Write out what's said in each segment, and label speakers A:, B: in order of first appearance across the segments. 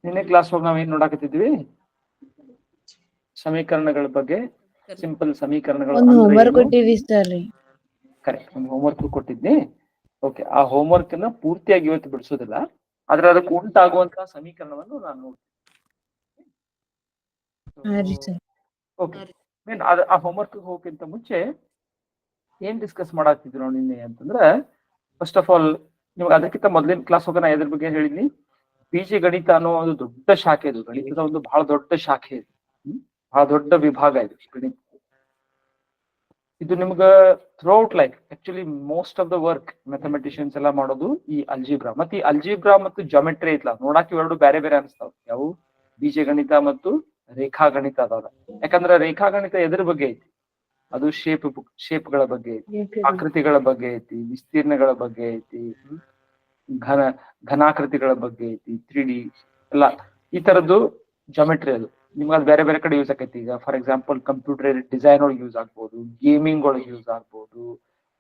A: ನಿನ್ನೆ ಕ್ಲಾಸ್ ಹೋಗಿ ನಾವ್ ಏನ್ ನೋಡಾಕತ್ತಿದ್ವಿ? ಸಮೀಕರಣಗಳ ಬಗ್ಗೆ, ಸಿಂಪಲ್ ಸಮೀಕರಣಗಳು
B: ಒಂದು
A: ಅಂದ್ರೆ
B: ಹೋಮ್ವರ್ಕ್
A: ಏನು?
B: ಕೊಟ್ಟಿರಿ ಸರ್.
A: ಕರೆಕ್ಟ್, ಒಂದು ಹೋಮ್ವರ್ಕ್ ಕೊಟ್ಟಿದ್ನಿ. ಓಕೆ, ಆ ಹೋಮ್ವರ್ಕ್ ಅನ್ನ ಪೂರ್ತಿಯಾಗಿ ಇವತ್ತು ಬಿಡಿಸೋದಿಲ್ಲ, ಆದ್ರೆ ಅದಕ್ಕೆ ಉಂಟಾಗುವಂತಹ ಸಮೀಕರಣವನ್ನು ನಾನು ನೋಡ್ತೀನಿ. ಓಕೆ, ಆ ಹೋಮ್ವರ್ಕ್ ಹೋಗೋಕ್ಕಿಂತ ಮುಂಚೆ ಏನ್ ಡಿಸ್ಕಸ್ ಮಾಡಾಕ್ತಿದ್ರು ನಿನ್ನೆ ಅಂತಂದ್ರೆ, ಫಸ್ಟ್ ಆಫ್ ಆಲ್ ನಿಮ್ಗೆ ಅದಕ್ಕಿಂತ ಮೊದಲಿನ ಕ್ಲಾಸ್ ಹೋಗೋಣ ಎದ್ರ ಬಗ್ಗೆ ಹೇಳಿದ್ನಿ? ಬೀಜ ಗಣಿತ ಅನ್ನೋ ಒಂದು ದೊಡ್ಡ ಶಾಖೆ, ಇದು ಗಣಿತದ ಒಂದು ಬಹಳ ದೊಡ್ಡ ಶಾಖೆ ಇದು, ಬಹಳ ದೊಡ್ಡ ವಿಭಾಗ ಇದು ಗಣಿತ. ಇದು ನಿಮ್ಗ throughout life actually most of the work mathematicians ಎಲ್ಲ ಮಾಡೋದು ಈ ಅಲ್ಜಿಬ್ರಾ. ಮತ್ತೆ ಈ ಅಲ್ಜಿಬ್ರಾ ಮತ್ತು ಜಾಮೆಟ್ರಿ ಐತ್ಲ, ನೋಡಾಕ ಇವೆರಡು ಬೇರೆ ಬೇರೆ ಅನಿಸ್ತಾವ. ಯಾವ? ಬೀಜಗಣಿತ ಮತ್ತು ರೇಖಾಗಣಿತ ಅದಾವ. ಯಾಕಂದ್ರೆ ರೇಖಾಗಣಿತ ಎದ್ರ ಬಗ್ಗೆ ಐತಿ? ಅದು ಶೇಪ್ಗಳ ಬಗ್ಗೆ ಐತಿ, ಆಕೃತಿಗಳ ಬಗ್ಗೆ ಐತಿ, ವಿಸ್ತೀರ್ಣಗಳ ಬಗ್ಗೆ ಐತಿ, ಘನಾಕೃತಿಗಳ ಬಗ್ಗೆ ಐತಿ, 3D ಎಲ್ಲ ಈ ತರದ್ದು ಜಾಮೆಟ್ರಿ. ಅದು ನಿಮ್ಗೆ ಅದು ಬೇರೆ ಬೇರೆ ಕಡೆ ಯೂಸ್ ಆಕೈತಿ. ಈಗ ಫಾರ್ ಎಕ್ಸಾಂಪಲ್ ಕಂಪ್ಯೂಟರ್ ಡಿಸೈನ್ ಒಳಗೆ ಯೂಸ್ ಆಗ್ಬೋದು, ಗೇಮಿಂಗ್ ಒಳಗೆ ಯೂಸ್ ಆಗ್ಬೋದು,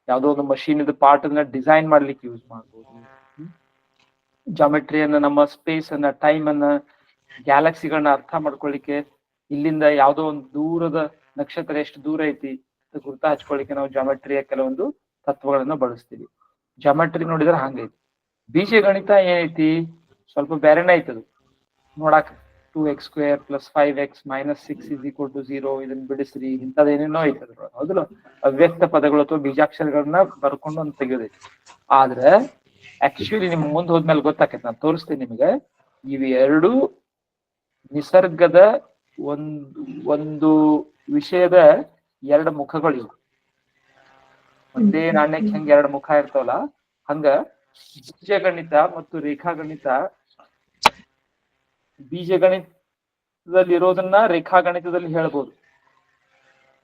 A: ಯಾವ್ದೋ ಒಂದು ಮಷೀನ್ ಇದು ಪಾರ್ಟ್ ಅನ್ನ ಡಿಸೈನ್ ಮಾಡ್ಲಿಕ್ಕೆ ಯೂಸ್ ಮಾಡ್ಬೋದು. ಜಾಮೆಟ್ರಿಯನ್ನ ನಮ್ಮ ಸ್ಪೇಸ್ ಅನ್ನ, ಟೈಮ್ ಅನ್ನ, ಗ್ಯಾಲಕ್ಸಿಗಳನ್ನ ಅರ್ಥ ಮಾಡ್ಕೊಳ್ಳಿಕ್ಕೆ, ಇಲ್ಲಿಂದ ಯಾವ್ದೋ ಒಂದು ದೂರದ ನಕ್ಷತ್ರ ಎಷ್ಟು ದೂರ ಐತಿ ಗುರ್ತ ಹಚ್ಕೊಳ್ಳಿಕ್ಕೆ ನಾವು ಜಾಮೆಟ್ರಿಯ ಕೆಲವೊಂದು ತತ್ವಗಳನ್ನ ಬಳಸ್ತೀವಿ. ಜಾಮೆಟ್ರಿ ನೋಡಿದ್ರೆ ಹಂಗೈತಿ. ಬೀಜಗಣಿತ ಏನೈತಿ? ಸ್ವಲ್ಪ ಬೇರೆನೇ ಐತದು ನೋಡಾಕ. 2x² + 5x - 6 = 0 ಇದನ್ನ ಬಿಡಿಸ್ರಿ, ಇಂಥದ್ದೇನೇನೋ ಐತದ. ಹೌದಲ್ಲ, ಅವ್ಯಕ್ತ ಪದಗಳು ಅಥವಾ ಬೀಜಾಕ್ಷರಗಳನ್ನ ಬರ್ಕೊಂಡು ಒಂದು ತೆಗೆಯೋದೈತಿ. ಆದ್ರೆ ಆಕ್ಚುಲಿ ನಿಮ್ ಮುಂದೆ ಹೋದ್ಮೇಲೆ ಗೊತ್ತಾಕೈತಿ, ನಾನು ತೋರಿಸ್ತೀನಿ ನಿಮಗೆ. ಇವು ಎರಡು ನಿಸರ್ಗದ ಒಂದು ವಿಷಯದ ಎರಡು ಮುಖಗಳು ಇವು. ಒಂದೇ ನಾಣ್ಯಕ್ಕೆ ಹೆಂಗ ಎರಡು ಮುಖ ಇರ್ತಾವಲ್ಲ, ಹಂಗ ಬೀಜಗಣಿತ ಮತ್ತು ರೇಖಾಗಣಿತ, ಬೀಜಗಣಿತದಲ್ಲಿ ಇರೋದನ್ನ ರೇಖಾಗಣಿತದಲ್ಲಿ ಹೇಳ್ಬೋದು.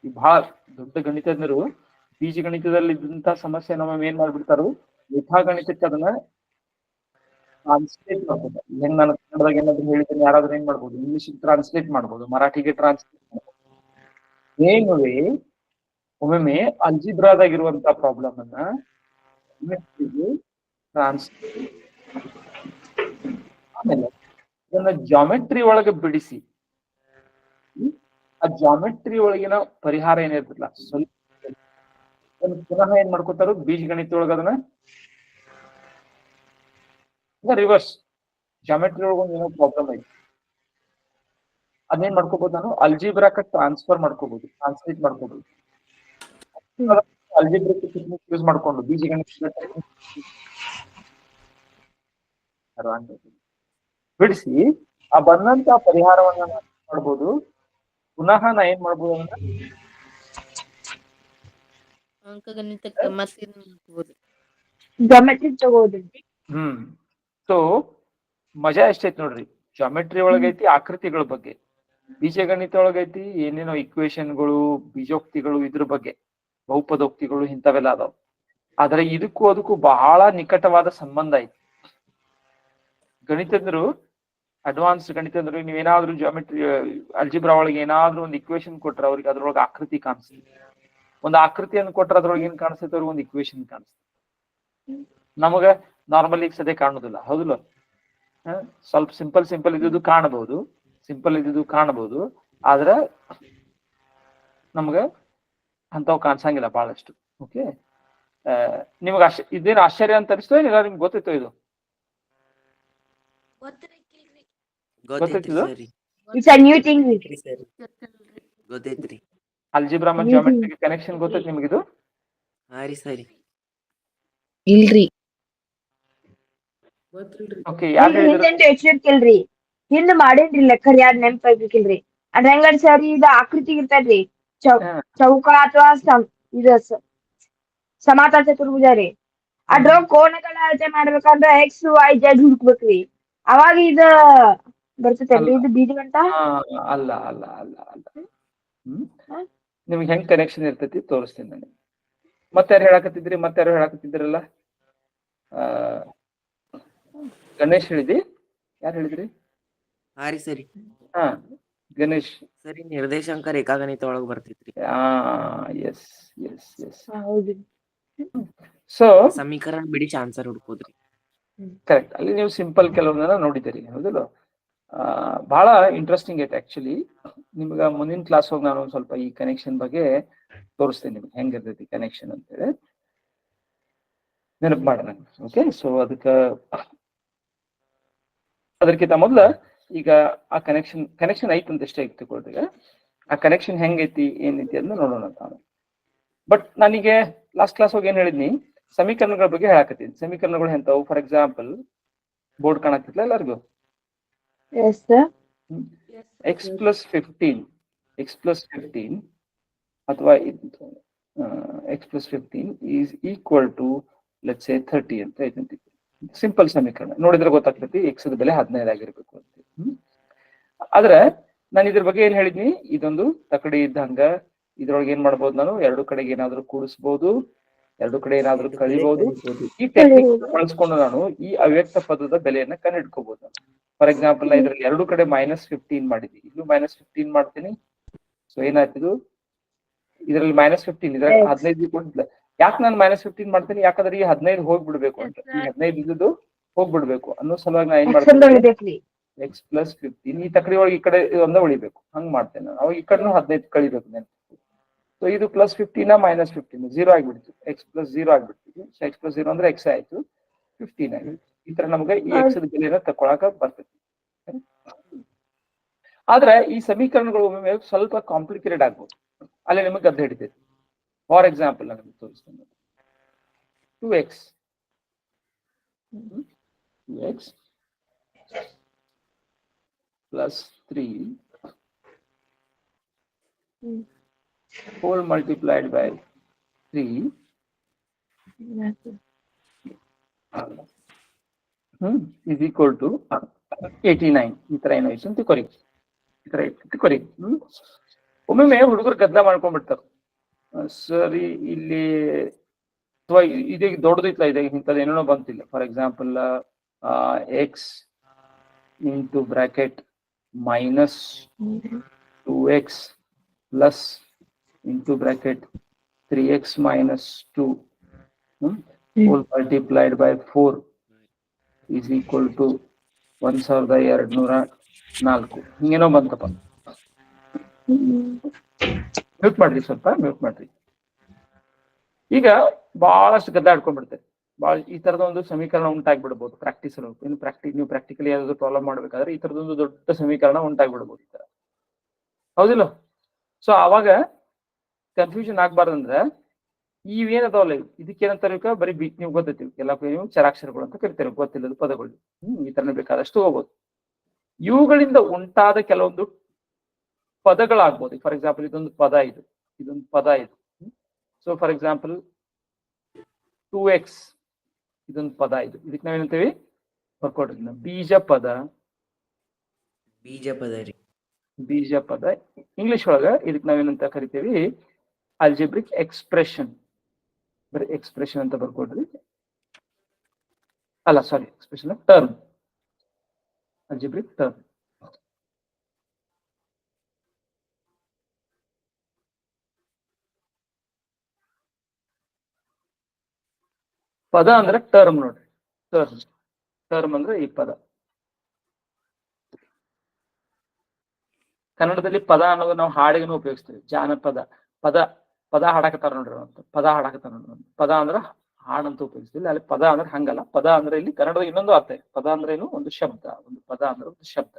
A: ಈ ಬಹಳ ದೊಡ್ಡ ಗಣಿತಜ್ಞರು ಬೀಜಗಣಿತದಲ್ಲಿ ಇದ್ದಂತ ಸಮಸ್ಯೆ ನಮ್ಮ ಏನ್ ಮಾಡ್ಬಿಡ್ತಾರು, ರೇಖಾಗಣಿತಕ್ಕೆ ಅದನ್ನ ಟ್ರಾನ್ಸ್ಲೇಟ್ ಮಾಡ್ಬೋದು. ಹೆಂಗ್ ನಾನು ಕನ್ನಡದಾಗ ಏನಾದ್ರು ಹೇಳಿದ್ರೆ ಯಾರಾದ್ರೂ ಏನ್ ಮಾಡ್ಬೋದು, ಇಂಗ್ಲಿಷ್ ಟ್ರಾನ್ಸ್ಲೇಟ್ ಮಾಡ್ಬೋದು, ಮರಾಠಿಗೆ ಟ್ರಾನ್ಸ್ಲೇಟ್ ಮಾಡ್ಬೋದು. ಏನುವೆ ಒಮ್ಮೊಮ್ಮೆ ಅಲ್ಜಿಬ್ರಾದಾಗಿರುವಂತ ಪ್ರಾಬ್ಲಮ್ ಅನ್ನ ಟ್ರಾನ್ಸ್ಲೇಟ್, ಆಮೇಲೆ ಇದನ್ನ ಜಾಮೆಟ್ರಿ ಒಳಗೆ ಬಿಡಿಸಿ, ಆ ಜಾಮೆಟ್ರಿ ಒಳಗಿನ ಪರಿಹಾರ ಏನಿರ್ತಲ್ಲ ಸ್ವಲ್ಪ ಪುನಃ ಏನ್ ಮಾಡ್ಕೋತಾರು, ಬೀಜಗಣಿತ ಒಳಗ ಅದನ್ನ ರಿವರ್ಸ್. ಜಾಮೆಟ್ರಿ ಒಳಗ ಒಂದು ಏನೋ ಪ್ರಾಬ್ಲಮ್ ಐತಿ, ಅದೇನ್ ಮಾಡ್ಕೋಬಹುದು, ನಾನು ಅಲ್ಜಿಬ್ರಾಕ ಟ್ರಾನ್ಸ್ಫರ್ ಮಾಡ್ಕೋಬಹುದು, ಟ್ರಾನ್ಸ್ಲೇಟ್ ಮಾಡ್ಕೋಬಹುದು. ಅಲ್ಜಿಬ್ರಿಕ್ ಟೆಕ್ನಿಕ್ ಯೂಸ್ ಮಾಡ್ಕೊಂಡು ಬೀಜಗಣಿತ ಬಿಡಿಸಿ ಆ ಬಂದಂತ ಪರಿಹಾರವನ್ನ ಮಾಡ್ಬೋದು. ಪುನಃ ನಾ ಏನ್ ಮಾಡ್ಬೋದು ಅಂದ್ರೆ
C: ಅಂಕಗಣಿತಕ್ಕೆ ಮತ್ತೆ
B: ಜಾಮೆಟ್ರಿ ತಗೋದು.
A: ಸೊ ಮಜಾ ಎಷ್ಟೈತಿ ನೋಡ್ರಿ. ಜಾಮೆಟ್ರಿ ಒಳಗೈತಿ ಆಕೃತಿಗಳ ಬಗ್ಗೆ, ಬೀಜಗಣಿತ ಒಳಗೈತಿ ಏನೇನೋ ಇಕ್ವೇಶನ್ಗಳು, ಬೀಜೋಕ್ತಿಗಳು, ಇದ್ರ ಬಗ್ಗೆ ಬಹುಪದೋಕ್ತಿಗಳು, ಇಂಥವೆಲ್ಲ ಅದಾವ. ಆದ್ರೆ ಇದಕ್ಕೂ ಅದಕ್ಕೂ ಬಹಳ ನಿಕಟವಾದ ಸಂಬಂಧ ಐತಿ. ಗಣಿತಜ್ಞರು, ಅಡ್ವಾನ್ಸ್ ಗಣಿತಂದ್ರು, ನೀವೇನಾದ್ರೂ ಜಾಮೆಟ್ರಿ ಅಲ್ಜಿಬ್ರಾ ಒಳಗೆ ಏನಾದ್ರೂ ಒಂದು ಇಕ್ವೇಶನ್ ಕೊಟ್ರೆ ಅವ್ರಿಗೆ ಅದ್ರೊಳಗೆ ಆಕೃತಿ ಕಾಣಿಸ್ತದೆ. ಒಂದು ಆಕೃತಿಯನ್ನು ಕೊಟ್ರೆ ಅದ್ರೊಳಗೆ ಏನ್ ಕಾಣಿಸ್ತೈತೆ, ಅವ್ರಿಗೆ ಒಂದು ಇಕ್ವೇಶನ್ ಕಾಣಿಸ್ತದೆ. ನಮಗ ನಾರ್ಮಲಿ ಸದ್ಯ ಕಾಣುದಿಲ್ಲ, ಹೌದಿಲ್ಲ? ಸ್ವಲ್ಪ ಸಿಂಪಲ್ ಇದ್ದು ಕಾಣಬಹುದು, ಕಾಣಬಹುದು, ಆದ್ರೆ ನಮ್ಗ ಅಂತವ್ ಕಾಣಿಸಂಗಿಲ್ಲ ಬಹಳಷ್ಟು. ಓಕೆ, ನಿಮ್ಗೆ ಇದೇನು ಆಶ್ಚರ್ಯ ಅಂತ ಅನಿಸ್ತೋ, ಇಲ್ಲ ನಿಮ್ಗೆ ಗೊತ್ತಿತ್ತೋ ಇದು? ಅಲ್ಜಿಬ್ರಾ ಮತ್ತು ಜಾಮೆಟ್ರಿ ಕನೆಕ್ಷನ್ ಗೊತ್ತೈತಿ ನಿಮ್ಗಿದು?
B: ಇಲ್ರಿ.
A: ಓಕೆ, ಯಾರು
B: ಹೇಳಿದ್ರಿ? ಹಿಂದ್ ಮಾಡೇನ್ರಿ ಲೆಕ್ಕ, ಯಾರು ನೆನ್ಪಾಗ್ಬೇಕಿಲ್ರಿ. ಅದ್ ಹೆಂಗ ಸರಿ, ಇದು ಆಕೃತಿ ಇರ್ತದ್ರಿ, ಚೌಕ ಅಥವಾ ಇದು ಸಮಾಂತರ ಚತುರ್ಭುಜ ರೀ. ಅದ್ರೊಳಗ ಕೋನಗಳ ಅಳತೆ ಮಾಡ್ಬೇಕಂದ್ರ XYZ ಹುಡುಕ್ಬೇಕ್ರಿ, ಅವಾಗ ಇದ ಬರ್ತೈತಲ್ರಿ. ಇದು ಬೀಜಗಣಿತ
A: ಅಲ್ಲ. ನಿಮ್ಗೆ ಹೆಂಗ್ ಕನೆಕ್ಷನ್ ಇರ್ತೈತಿ ತೋರಿಸ್ತೀನಿ ನಾನು. ಮತ್ತಾರು ಹೇಳಾಕತ್ತಿದ್ರಲ್ಲ? ಗಣೇಶ್ ಹೇಳಿದಿ? ಯಾರು ಹೇಳಿದ್ರಿ?
C: ಸರಿ.
A: ಹಾ, ಗಣೇಶ್
C: ಸರಿ. ನಿರ್ದೇಶಾಂಕ ರೇಖಾಗಣಿತ ಒಳಗ್ ಬರ್ತೈತ್ರಿ.
A: ಎಸ್. ಸೊ
C: ಸಮೀಕರಣ ಬಿಡಿಸಿ ಆನ್ಸರ್ ಹುಡ್ಕೋದ್ರಿ.
A: ಕರೆಕ್ಟ್. ಅಲ್ಲಿ ನೀವು ಸಿಂಪಲ್ ಕೆಲವೊಂದನ್ನ ನೋಡಿದ್ದೀರಿ, ಹೌದಿಲ್ಲ? ಬಹಳ ಇಂಟ್ರೆಸ್ಟಿಂಗ್ ಐತೆ ಆಕ್ಚುಲಿ. ನಿಮ್ಗ ಮುಂದಿನ ಕ್ಲಾಸ್ ಹೋಗಿ ನಾನು ಒಂದ್ ಸ್ವಲ್ಪ ಈ ಕನೆಕ್ಷನ್ ಬಗ್ಗೆ ತೋರಿಸ್ತೇನೆ ನಿಮ್ಗೆ ಹೆಂಗಿರ್ತೈತಿ ಕನೆಕ್ಷನ್ ಅಂತೇಳಿ ನೆನಪು ಮಾಡೋಣ. ಓಕೆ, ಸೊ ಅದಕ್ಕಿಂತ ಮೊದ್ಲ ಈಗ ಆ ಕನೆಕ್ಷನ್ ಐತಂತ ಎಷ್ಟೇ ಐತಿ ತಿಳ್ಕೊಳ್ತೀಗ, ಆ ಕನೆಕ್ಷನ್ ಹೆಂಗೈತಿ ಏನೈತಿ ಅದನ್ನ ನೋಡೋಣ ಅಂತ. ಬಟ್ ನನಗೆ ಲಾಸ್ಟ್ ಕ್ಲಾಸ್ ಹೋಗಿ ಏನ್ ಹೇಳಿದ್ನಿ, ಸಮೀಕರಣಗಳ ಬಗ್ಗೆ ಹೇಳಕತ್ತೀನಿ. ಸಮೀಕರಣಗಳು ಎಂತವು? ಫಾರ್ ಎಕ್ಸಾಂಪಲ್ ಬೋರ್ಡ್ ಕಾಣತ್ತಿಲ್ಲ ಎಲ್ಲರಿಗೂ? ಎಕ್ಸ್ ಪ್ಲಸ್ 15 ಅಥವಾ x plus 15 is equal to let's say 30 ಅಂತ ಐತಂತಿ. ಸಿಂಪಲ್ ಸಮೀಕರಣ ನೋಡಿದ್ರೆ ಗೊತ್ತಾಗ್ತೈತಿ ಎಕ್ಸ್ ಬೆಲೆ 15 ಆಗಿರ್ಬೇಕು ಅಂತ. ಆದ್ರೆ ನಾನು ಇದ್ರ ಬಗ್ಗೆ ಏನ್ ಹೇಳಿದ್ನಿ, ಇದೊಂದು ತಕಡಿ ಇದ್ದಂಗ ಇದ್ರೊಳಗೆ ಏನ್ ಮಾಡ್ಬೋದು, ನಾನು ಎರಡು ಕಡೆಗೆ ಏನಾದ್ರು ಕೂಡಿಸ್ಬೋದು, ಎರಡು ಕಡೆ ಏನಾದ್ರು ಕಳಿಬಹುದು. ಈ ಟೆಕ್ನಿಕ್ ಬಳಸ್ಕೊಂಡು ನಾನು ಈ ಅವ್ಯಕ್ತ ಪದದ ಬೆಲೆಯನ್ನ ಕಂಡುಹಿಡ್ಕೋಬಹುದು. ಫಾರ್ ಎಕ್ಸಾಂಪಲ್ ಇದ್ರಲ್ಲಿ ಎರಡು ಕಡೆ -15 ಮಾಡಿದ್ವಿ, ಇಲ್ಲೂ -15 ಮಾಡ್ತೀನಿ. ಸೊ ಏನಾಯ್ತಿದು, ಇದ್ರಲ್ಲಿ -15 ಇದ್ರ 15 ಕೊಟ್ಟಿಲ್ಲ. ಯಾಕೆ ನಾನು -15 ಮಾಡ್ತೀನಿ? ಯಾಕಂದ್ರೆ ಈ 15 ಹೋಗ್ಬಿಡ್ಬೇಕು ಅಂತ, ಈ 15 ಇದ್ದು ಹೋಗ್ಬಿಡ್ಬೇಕು ಅನ್ನೋ ಸಲುವಾಗಿ ನಾನು ಏನ್ ಮಾಡ್ತೀನಿ, ಎಕ್ಸ್ ಪ್ಲಸ್ 15 ಈ ತಕಡಿ ಒಳಗೆ ಈ ಕಡೆ ಒಂದ ಉಳಿಬೇಕು, ಹಂಗ್ ಮಾಡ್ತೇನೆ ನಾನು. ಅವಾಗ ಈ ಕಡೆನೂ 15 ಕಳಿಬೇಕು ನಾನು. ಸೊ ಇದು ಪ್ಲಸ್ 15 -15 0 ಆಗ್ಬಿಡ್ತು, ಎಕ್ಸ್ ಪ್ಲಸ್ 0 ಆಗ್ಬಿಡ್ತೀವಿ. ಎಕ್ಸ್ ಪ್ಲಸ್ 0 ಅಂದ್ರೆ ಎಕ್ಸ್ ಆಯ್ತು, 15 ಆಗಿದೆ. ಈ ತರ ನಮ್ಗೆ ಈ ಎಕ್ಸ್ ಬೆಲೆನ ತಕೊಳಕ ಬರ್ತೈತಿ. ಆದ್ರೆ ಈ ಸಮೀಕರಣಗಳು ಒಮ್ಮೆ ಸ್ವಲ್ಪ ಕಾಂಪ್ಲಿಕೇಟೆಡ್ ಆಗ್ಬೋದು, ಅಲ್ಲಿ ನಿಮಗೆ ಗದ್ದೆ ಹಿಡಿತೈತಿ. ಫಾರ್ ಎಕ್ಸಾಂಪಲ್ ನಾನು ತೋರಿಸ್ತೇನೆ. 2x plus 3 whole multiplied by 3 is equal to 89. ಈ ತರ ಏನಾಯ್ತು ಅಂತ ಕೊರಿ, ಈ ತರ ಕೊರಿ. ಒಮ್ಮೊಮ್ಮೆ ಹುಡುಗರು ಗದ್ದಲ ಮಾಡ್ಕೊಂಡ್ಬಿಡ್ತಾರೆ, ಸರಿ ಇಲ್ಲಿ ಅಥವಾ ಇದೇ ದೊಡ್ಡದಿತ್ಲ, ಇದೆ ಇಂಥದ್ದು ಏನೋ ಬಂತಿಲ್ಲ. For example x into bracket -2x plus into bracket 3x - 2 whole multiplied by 4 is equal to 1204. ಹಿಂಗೇನೋ ಬಂತಪ್ಪ. ಮ್ಯೂಟ್ ಮಾಡ್ರಿ, ಸ್ವಲ್ಪ ಮ್ಯೂಟ್ ಮಾಡ್ರಿ. ಈಗ ಬಹಳಷ್ಟು ಗದ್ದಾಡ್ಕೊಂಡ್ಬಿಡ್ತೇವೆ. ಈ ತರದ ಒಂದು ಸಮೀಕರಣ ಉಂಟಾಗ್ಬಿಡ್ಬೋದು ಪ್ರಾಕ್ಟೀಸ್. ನೀವು ಪ್ರಾಕ್ಟಿಕಲಿ ಯಾವ್ದಾದ್ರು ಪ್ರಾಬ್ಲಮ್ ಮಾಡ್ಬೇಕಾದ್ರೆ ಈ ತರದೊಂದು ದೊಡ್ಡ ಸಮೀಕರಣ ಉಂಟಾಗ್ಬಿಡ್ಬೋದು ಈ ತರ, ಹೌದಿಲ್ಲ? ಸೊ ಅವಾಗ ಕನ್ಫ್ಯೂಷನ್ ಆಗ್ಬಾರ್ದಂದ್ರೆ ಇವೇನದಾವಲ್ಲ ಇದಕ್ಕೇನಂತಾರೆ, ಬರೀ ನೀವು ಗೊತ್ತೈತಿವಿ ಎಲ್ಲ, ನೀವು ಚರಾಕ್ಷರಗಳು ಅಂತ ಕರಿತಾರೆ, ಗೊತ್ತಿಲ್ಲದ ಪದಗಳು. ಈ ತರ ಬೇಕಾದಷ್ಟು ಹೋಗ್ಬೋದು. ಇವುಗಳಿಂದ ಉಂಟಾದ ಕೆಲವೊಂದು ಪದಗಳಾಗ್ಬೋದು. ಫಾರ್ ಎಕ್ಸಾಂಪಲ್ ಇದೊಂದು ಪದ, ಇದೊಂದು ಪದ ಇದು. ಸೊ ಫಾರ್ ಎಕ್ಸಾಂಪಲ್ 2x ಇದೊಂದು ಪದ, ಇದಕ್ಕೆ ನಾವೇನಂತೀವಿ ಬರ್ಕೊಡ್ರಿ, ಬೀಜ ಪದ ಇಂಗ್ಲಿಷ್ ಒಳಗ ಇದಕ್ಕೆ ನಾವೇನಂತ ಕರಿತೀವಿ, ಅಲ್ಜಿಬ್ರಿಕ್ ಎಕ್ಸ್ಪ್ರೆಷನ್. ಬರೀ ಎಕ್ಸ್ಪ್ರೆಷನ್ ಅಂತ ಬರ್ಕೊಡ್ರಿ, ಅಲ್ಲ ಸಾರಿ ಎಕ್ಸ್ಪ್ರೆಷನ್ ಟರ್ಮ್, ಅಲ್ಜಿಬ್ರಿಕ್ ಟರ್ಮ್. ಪದ ಅಂದ್ರೆ ಟರ್ಮ್ ನೋಡ್ರಿ, ಟರ್ಮ್ ಅಂದ್ರೆ ಈ ಪದ. ಕನ್ನಡದಲ್ಲಿ ಪದ ಅನ್ನೋದು ನಾವು ಹಾಡಿಗೆ ಉಪಯೋಗಿಸ್ತೀವಿ. ಜಾನಪದ ಪದ ಹಾಡಕತ್ತಾರ ನೋಡ್ರಿ ಅಂತ, ಪದ ಹಾಡಕತ್ತಾರ ನೋಡ್ರಿ. ಪದ ಅಂದ್ರೆ ಹಾಡಂತ ಉಪಯೋಗಿಸ್ತೀವಿ, ಅಲ್ಲಿ ಪದ ಅಂದ್ರೆ ಹಂಗಲ್ಲ. ಪದ ಅಂದ್ರೆ ಇಲ್ಲಿ ಕನ್ನಡದ ಇನ್ನೊಂದು ಅರ್ಥ ಇದೆ. ಪದ ಅಂದ್ರೆ ಏನು, ಒಂದು ಶಬ್ದ. ಒಂದು ಪದ ಅಂದ್ರೆ ಒಂದು ಶಬ್ದ.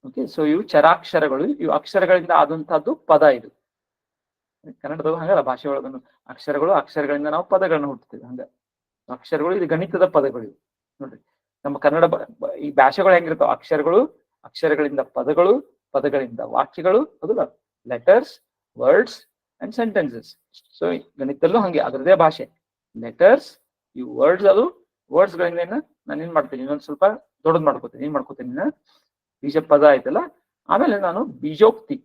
A: ಓಕೆ, ಸೊ ಇವು ಚರಾಕ್ಷರಗಳು, ಇವು ಅಕ್ಷರಗಳಿಂದ ಆದಂತಹದ್ದು ಪದ. ಇದು ಕನ್ನಡದ ಹಂಗಲ್ಲ, ಭಾಷೆ ಒಳಗನು ಅಕ್ಷರಗಳಿಂದ ನಾವು ಪದಗಳನ್ನ ಹುಟ್ಟುತ್ತೀವಿ. ಹಂಗ ಅಕ್ಷರಗಳು ಇದು ಗಣಿತದ ಪದಗಳು ನೋಡ್ರಿ. ನಮ್ಮ ಕನ್ನಡ ಈ ಭಾಷೆಗಳು ಹೆಂಗಿರ್ತಾವ, ಅಕ್ಷರಗಳಿಂದ ಪದಗಳು, ಪದಗಳಿಂದ ವಾಕ್ಯಗಳು, ಹೌದಲ್ಲ, letters, words and sentences. So ಗಣಿತದಲ್ಲೂ ಹಂಗೆ ಅದರದೇ ಭಾಷೆ. ಲೆಟರ್ಸ್, ಇವು ವರ್ಡ್ಸ್, ಅದು ವರ್ಡ್ಸ್ ಗಳಿಂದ ನಾನು ಏನ್ ಮಾಡ್ತೀನಿ, ಇನ್ನೊಂದು ಸ್ವಲ್ಪ ದೊಡ್ಡದ್ ಮಾಡ್ಕೋತೀನಿ. ಏನ್ ಮಾಡ್ಕೋತೀನಿ, ಬೀಜ ಪದ ಆಯ್ತಲ್ಲ, ಆಮೇಲೆ ನಾನು ಬೀಜೋಕ್ತಿ.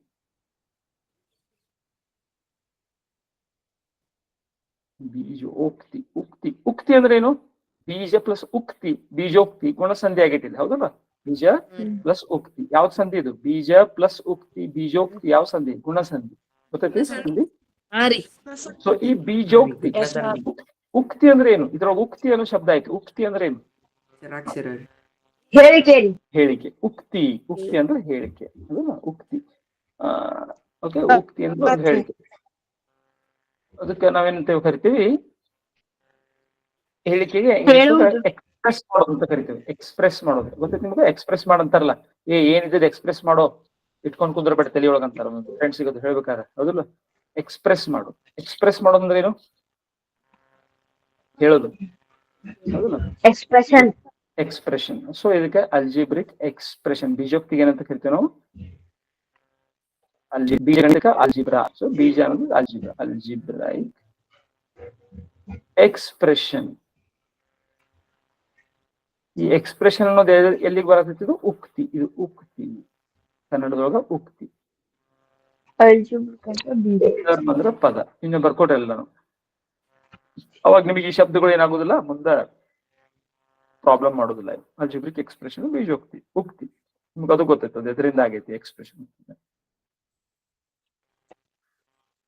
A: ಉಕ್ತಿ ಅಂದ್ರೆ ಏನು? ಬೀಜ ಪ್ಲಸ್ ಉಕ್ತಿ, ಬೀಜೋಕ್ತಿ ಗುಣಸಂಧಿ ಆಗೈತಿಲ್ಲ, ಹೌದಲ್ಲ? ಬೀಜ ಪ್ಲಸ್ ಉಕ್ತಿ ಯಾವ್ದು ಸಂಧಿ? ಇದು ಬೀಜ ಪ್ಲಸ್ ಉಕ್ತಿ, ಬೀಜೋಕ್ತಿ ಯಾವ ಸಂಧಿ? ಗುಣಸಂಧಿ. ಗೊತ್ತೈತಿ ಸಂಧಿ? ಸೊ ಈ ಬೀಜೋಕ್ತಿ, ಉಕ್ತಿ ಅಂದ್ರೆ ಏನು? ಇದ್ರೊಳಗೆ ಉಕ್ತಿ ಅನ್ನೋ ಶಬ್ದ ಆಯ್ತು. ಉಕ್ತಿ ಅಂದ್ರೆ ಏನು?
B: ಹೇಳಿಕೆ ರೀ.
A: ಹೇಳಿಕೆ. ಉಕ್ತಿ ಅಂದ್ರೆ ಹೇಳಿಕೆ, ಅದಲ್ಲ ಉಕ್ತಿ. ಓಕೆ, ಉಕ್ತಿ ಅಂದ್ರೆ ಒಂದು ಹೇಳಿಕೆ. ಅದಕ್ಕೆ ನಾವೇನಂತ ಕರಿತೀವಿ, ಹೇಳಿಕೆಗೆ ಎಕ್ಸ್ಪ್ರೆಸ್ ಮಾಡೋದು ಅಂತ ಕರಿತೀವಿ. ಎಕ್ಸ್ಪ್ರೆಸ್ ಮಾಡೋದು ಗೊತ್ತೈತಿ ನಿಮ್ಗೆ? ಎಕ್ಸ್ಪ್ರೆಸ್ ಮಾಡಂತಾರಲ್ಲ, ಏನಿದೆ ಎಕ್ಸ್ಪ್ರೆಸ್ ಮಾಡೋ, ಇಟ್ಕೊಂಡ್ ಕುಂದ್ರಬೇಡ ತಲೆ ಒಳಗ ಅಂತಾರ ಒಂದು ಫ್ರೆಂಡ್ಸ್ ಸಿಗೋದು ಹೇಳ್ಬೇಕಾರೆ, ಹೌದಲ್ಲ? ಎಕ್ಸ್ಪ್ರೆಸ್ ಮಾಡು. ಎಕ್ಸ್ಪ್ರೆಸ್ ಮಾಡೋದು ಅಂದ್ರೆ ಏನು? ಹೇಳೋದು, ಹೌದಲ್ಲ? ಎಕ್ಸ್ಪ್ರೆಷನ್. ಸೊ ಇದಕ್ಕೆ ಅಲ್ಜಿಬ್ರಿಕ್ ಎಕ್ಸ್ಪ್ರೆಷನ್, ಬೀಜೋಕ್ತಿಗೆ ಏನಂತ ಕರಿತೀವಿ ನಾವು? ಬೀಜಗಣಿತ ಅಲ್ಜಿಬ್ರಾ. ಸೊ ಬೀಜ ಅನ್ನೋದು ಅಲ್ಜಿಬ್ರಾ, ಅಲ್ಜಿಬ್ರೈಕ್ ಎಕ್ಸ್ಪ್ರೆಷನ್. ಈ ಎಕ್ಸ್ಪ್ರೆಷನ್ ಅನ್ನೋದು ಎಲ್ಲಿಗೆ ಬರತ್ತಿದ್ದು? ಉಕ್ತಿ. ಇದು ಉಕ್ತಿ, ಕನ್ನಡದೊಳಗ ಉಕ್ತಿ ಅಂದ್ರೆ ಪದ. ಇನ್ನು ಬರ್ಕೊಟ್ರಲ್ಲ ನಾನು, ಅವಾಗ ನಿಮಗೆ ಈ ಶಬ್ದಗಳು ಏನಾಗುದಿಲ್ಲ, ಮುಂದೆ ಪ್ರಾಬ್ಲಮ್ ಮಾಡೋದಿಲ್ಲ. ಅಲ್ಜಿಬ್ರಿಕ್ ಎಕ್ಸ್ಪ್ರೆಷನ್, ಬೀಜೋಕ್ತಿ, ಉಕ್ತಿ, ನಿಮ್ಗೆ ಅದು ಗೊತ್ತಾಯ್ತದೆ ಎದರಿಂದ ಆಗೈತಿ ಎಕ್ಸ್ಪ್ರೆಷನ್.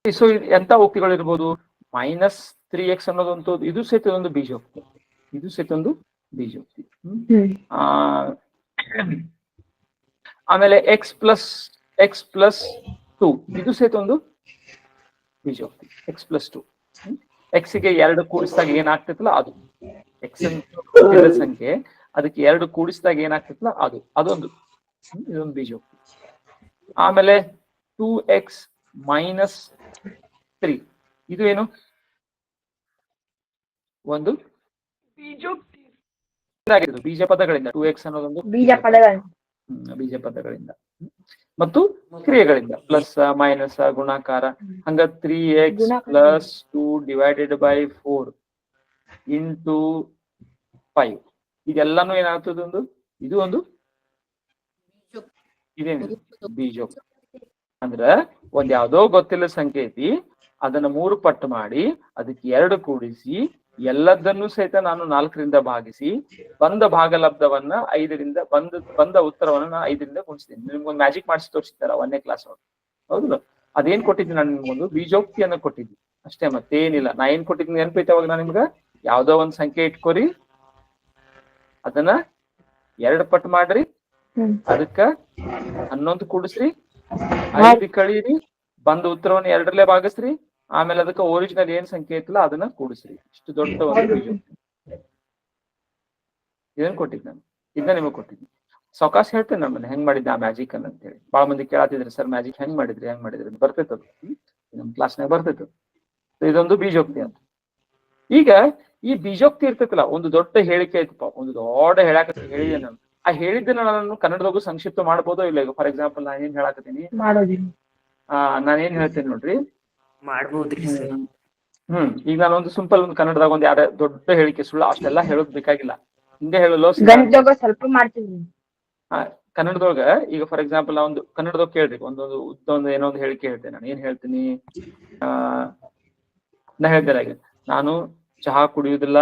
A: ಸೊ ಎಂತ ಉಕ್ತಿಗಳು ಇರ್ಬೋದು? -3x ಅನ್ನೋದಂತೂ ಇದು ಸಹಿತ ಒಂದು ಬೀಜೋಕ್ತಿ. ಇದು ಸಹಿತ ಒಂದು ಬೀಜೋಕ್ತಿ. ಆಮೇಲೆ x ಪ್ಲಸ್ 2 ಇದು ಸಹಿತ ಒಂದು ಬೀಜೋಕ್ತಿ. x+2, x ಗೆ 2 ಕೂಡಿಸಿದಾಗ ಏನಾಗ್ತೈತಲ್ಲ ಅದು x ಸಂಖ್ಯೆ, ಅದಕ್ಕೆ 2 ಕೂಡಿಸಿದಾಗ ಏನಾಗ್ತೈತಲ್ಲ ಅದೊಂದು, ಇದೊಂದು ಬೀಜೋಕ್ತಿ. ಆಮೇಲೆ 2x - 3 ಇದು ಏನು? ಒಂದು ಬೀಜೋಕ್ತಿ. ಬೀಜ ಪದಗಳಿಂದ 2x ಅನ್ನೋದೊಂದು ಬೀಜ ಪದಗಳಿಂದ ಮತ್ತು ಕ್ರಿಯೆಗಳಿಂದ, ಪ್ಲಸ್ ಮೈನಸ್ ಗುಣಾಕಾರ. ಹಂಗ 3x + 2 ಡಿವೈಡೆಡ್ ಬೈ 4 ಇಂಟು 5 ಇದೆಲ್ಲಾನು ಏನಾಗ್ತದೆ? ಇದು ಒಂದು ಇದೇನು ಬೀಜೋಕ್ತಿ. ಅಂದ್ರ ಒಂದ್ ಯಾವ್ದೋ ಗೊತ್ತಿಲ್ಲ ಸಂಖ್ಯೆ ಐತಿ, ಅದನ್ನ 3 ಪಟ್ಟು ಮಾಡಿ ಅದಕ್ಕೆ 2 ಕೂಡಿಸಿ ಎಲ್ಲದನ್ನು ಸಹಿತ ನಾನು 4ರಿಂದ ಭಾಗಿಸಿ ಬಂದ ಭಾಗಲಬ್ಧವನ್ನ 5ರಿಂದ ಬಂದ ಉತ್ತರವನ್ನ 5ರಿಂದ ಗುಣಿಸ್ತೀನಿ. ನಿಮ್ಗೊಂದು ಮ್ಯಾಜಿಕ್ ಮಾಡಿಸಿ ತೋರಿಸ್ತಾರ 1ನೇ ಕ್ಲಾಸ್ ಒಳಗೆ, ಹೌದಲ್ಲ? ಅದೇನ್ ಕೊಟ್ಟಿದ್ದೀನಿ ನಾನು ನಿಮ್ಗೊಂದು ಬೀಜೋಕ್ತಿಯನ್ನ ಕೊಟ್ಟಿದ್ವಿ ಅಷ್ಟೇ, ಮತ್ತೇನಿಲ್ಲ. ನಾ ಏನ್ ಕೊಟ್ಟಿದ್ದೀನಿ ನೆನಪೈತೆ ಅವಾಗ? ನಾನು ನಿಮ್ಗ ಯಾವ್ದೋ ಒಂದ್ ಸಂಖ್ಯೆ ಇಟ್ಕೋರಿ, ಅದನ್ನ 2 ಪಟ್ಟು ಮಾಡ್ರಿ, ಅದಕ್ಕ 11 ಕೂಡಿಸ್ರಿ, 5 ಕಳೀರಿ, ಬಂದ ಉತ್ತರವನ್ನ 2ರಲ್ಲೇ ಭಾಗಿಸ್ರಿ, ಆಮೇಲೆ ಅದಕ್ಕೆ ಒರಿಜಿನಲ್ ಏನ್ ಸಂಖ್ಯೆ ಐತಲ್ಲ ಅದನ್ನ ಕೂಡಿಸ್ರಿ. ಇಷ್ಟು ದೊಡ್ಡ ಒಂದು ಬೀಜೋಕ್ತಿ ಇದನ್ನ ಕೊಟ್ಟಿದ್ ನಾನು, ಇದನ್ನ ನಿಮಗ್ ಕೊಟ್ಟಿದ್ನಿ. ಸಾವಕಾಶ ಹೇಳ್ತೇನೆ ನಮ್ಮನ್ನ ಹೆಂಗ್ ಮಾಡಿದ್ದೆ ಆ ಮ್ಯಾಜಿಕ್ ಅಂತ ಹೇಳಿ. ಬಾಳ ಮಂದಿ ಕೇಳತ್ತಿದ್ರಿ, ಸರ್ ಮ್ಯಾಜಿಕ್ ಹೆಂಗ್ ಮಾಡಿದ್ರಿ ಬರ್ತೈತದು, ನಮ್ ಕ್ಲಾಸ್ನಾಗ ಬರ್ತೈತ. ಇದೊಂದು ಬೀಜೋಕ್ತಿ ಅಂತ. ಈಗ ಈ ಬೀಜೋಕ್ತಿ ಇರ್ತೈತಲ್ಲ, ಒಂದು ದೊಡ್ಡ ಹೇಳಿಕೆ ಐತಪ್ಪ, ಒಂದು ದೊಡ್ಡ ಹೇಳಿದೆ ನಾನು. ಆ ಹೇಳಿದ್ದನ್ನ ನಾನು ಕನ್ನಡದಾಗೂ ಸಂಕ್ಷಿಪ್ತ ಮಾಡ್ಬೋದೋ ಇಲ್ಲ? ಈಗ ಫಾರ್ ಎಕ್ಸಾಂಪಲ್ ನಾನು ಏನ್ ಹೇಳಾಕತ್ತೀನಿ, ನಾನೇನ್ ಹೇಳ್ತೇನೆ ನೋಡ್ರಿ,
C: ಮಾಡ್ಬೋದ್ರಿ ಸರ್.
A: ಈಗ ನಾನೊಂದು ಸಿಂಪಲ್ ಒಂದು ಕನ್ನಡದಾಗ ಒಂದು ಯಾರ ದೊಡ್ಡ ಹೇಳಿಕೆ, ಸುಳ್ಳು ಅಷ್ಟೆಲ್ಲ ಹೇಳೋದ್ ಬೇಕಾಗಿಲ್ಲ, ಹಿಂಗೆ ಹೇಳಲು
B: ಸ್ವಲ್ಪ ಮಾಡ್ತೀವಿ.
A: ಕನ್ನಡದೊಳಗ ಈಗ ಫಾರ್ ಎಕ್ಸಾಂಪಲ್ ನಾ ಒಂದು ಕನ್ನಡದಾಗ ಕೇಳ್ರಿ, ಒಂದೊಂದು ಏನೋ ಒಂದು ಹೇಳಿಕೆ ಹೇಳ್ತೇನೆ. ನಾನು ಏನ್ ಹೇಳ್ತೀನಿ? ನಾ ಹೇಳ್ತೇನೆ, ನಾನು ಚಹಾ ಕುಡಿಯುವುದಿಲ್ಲ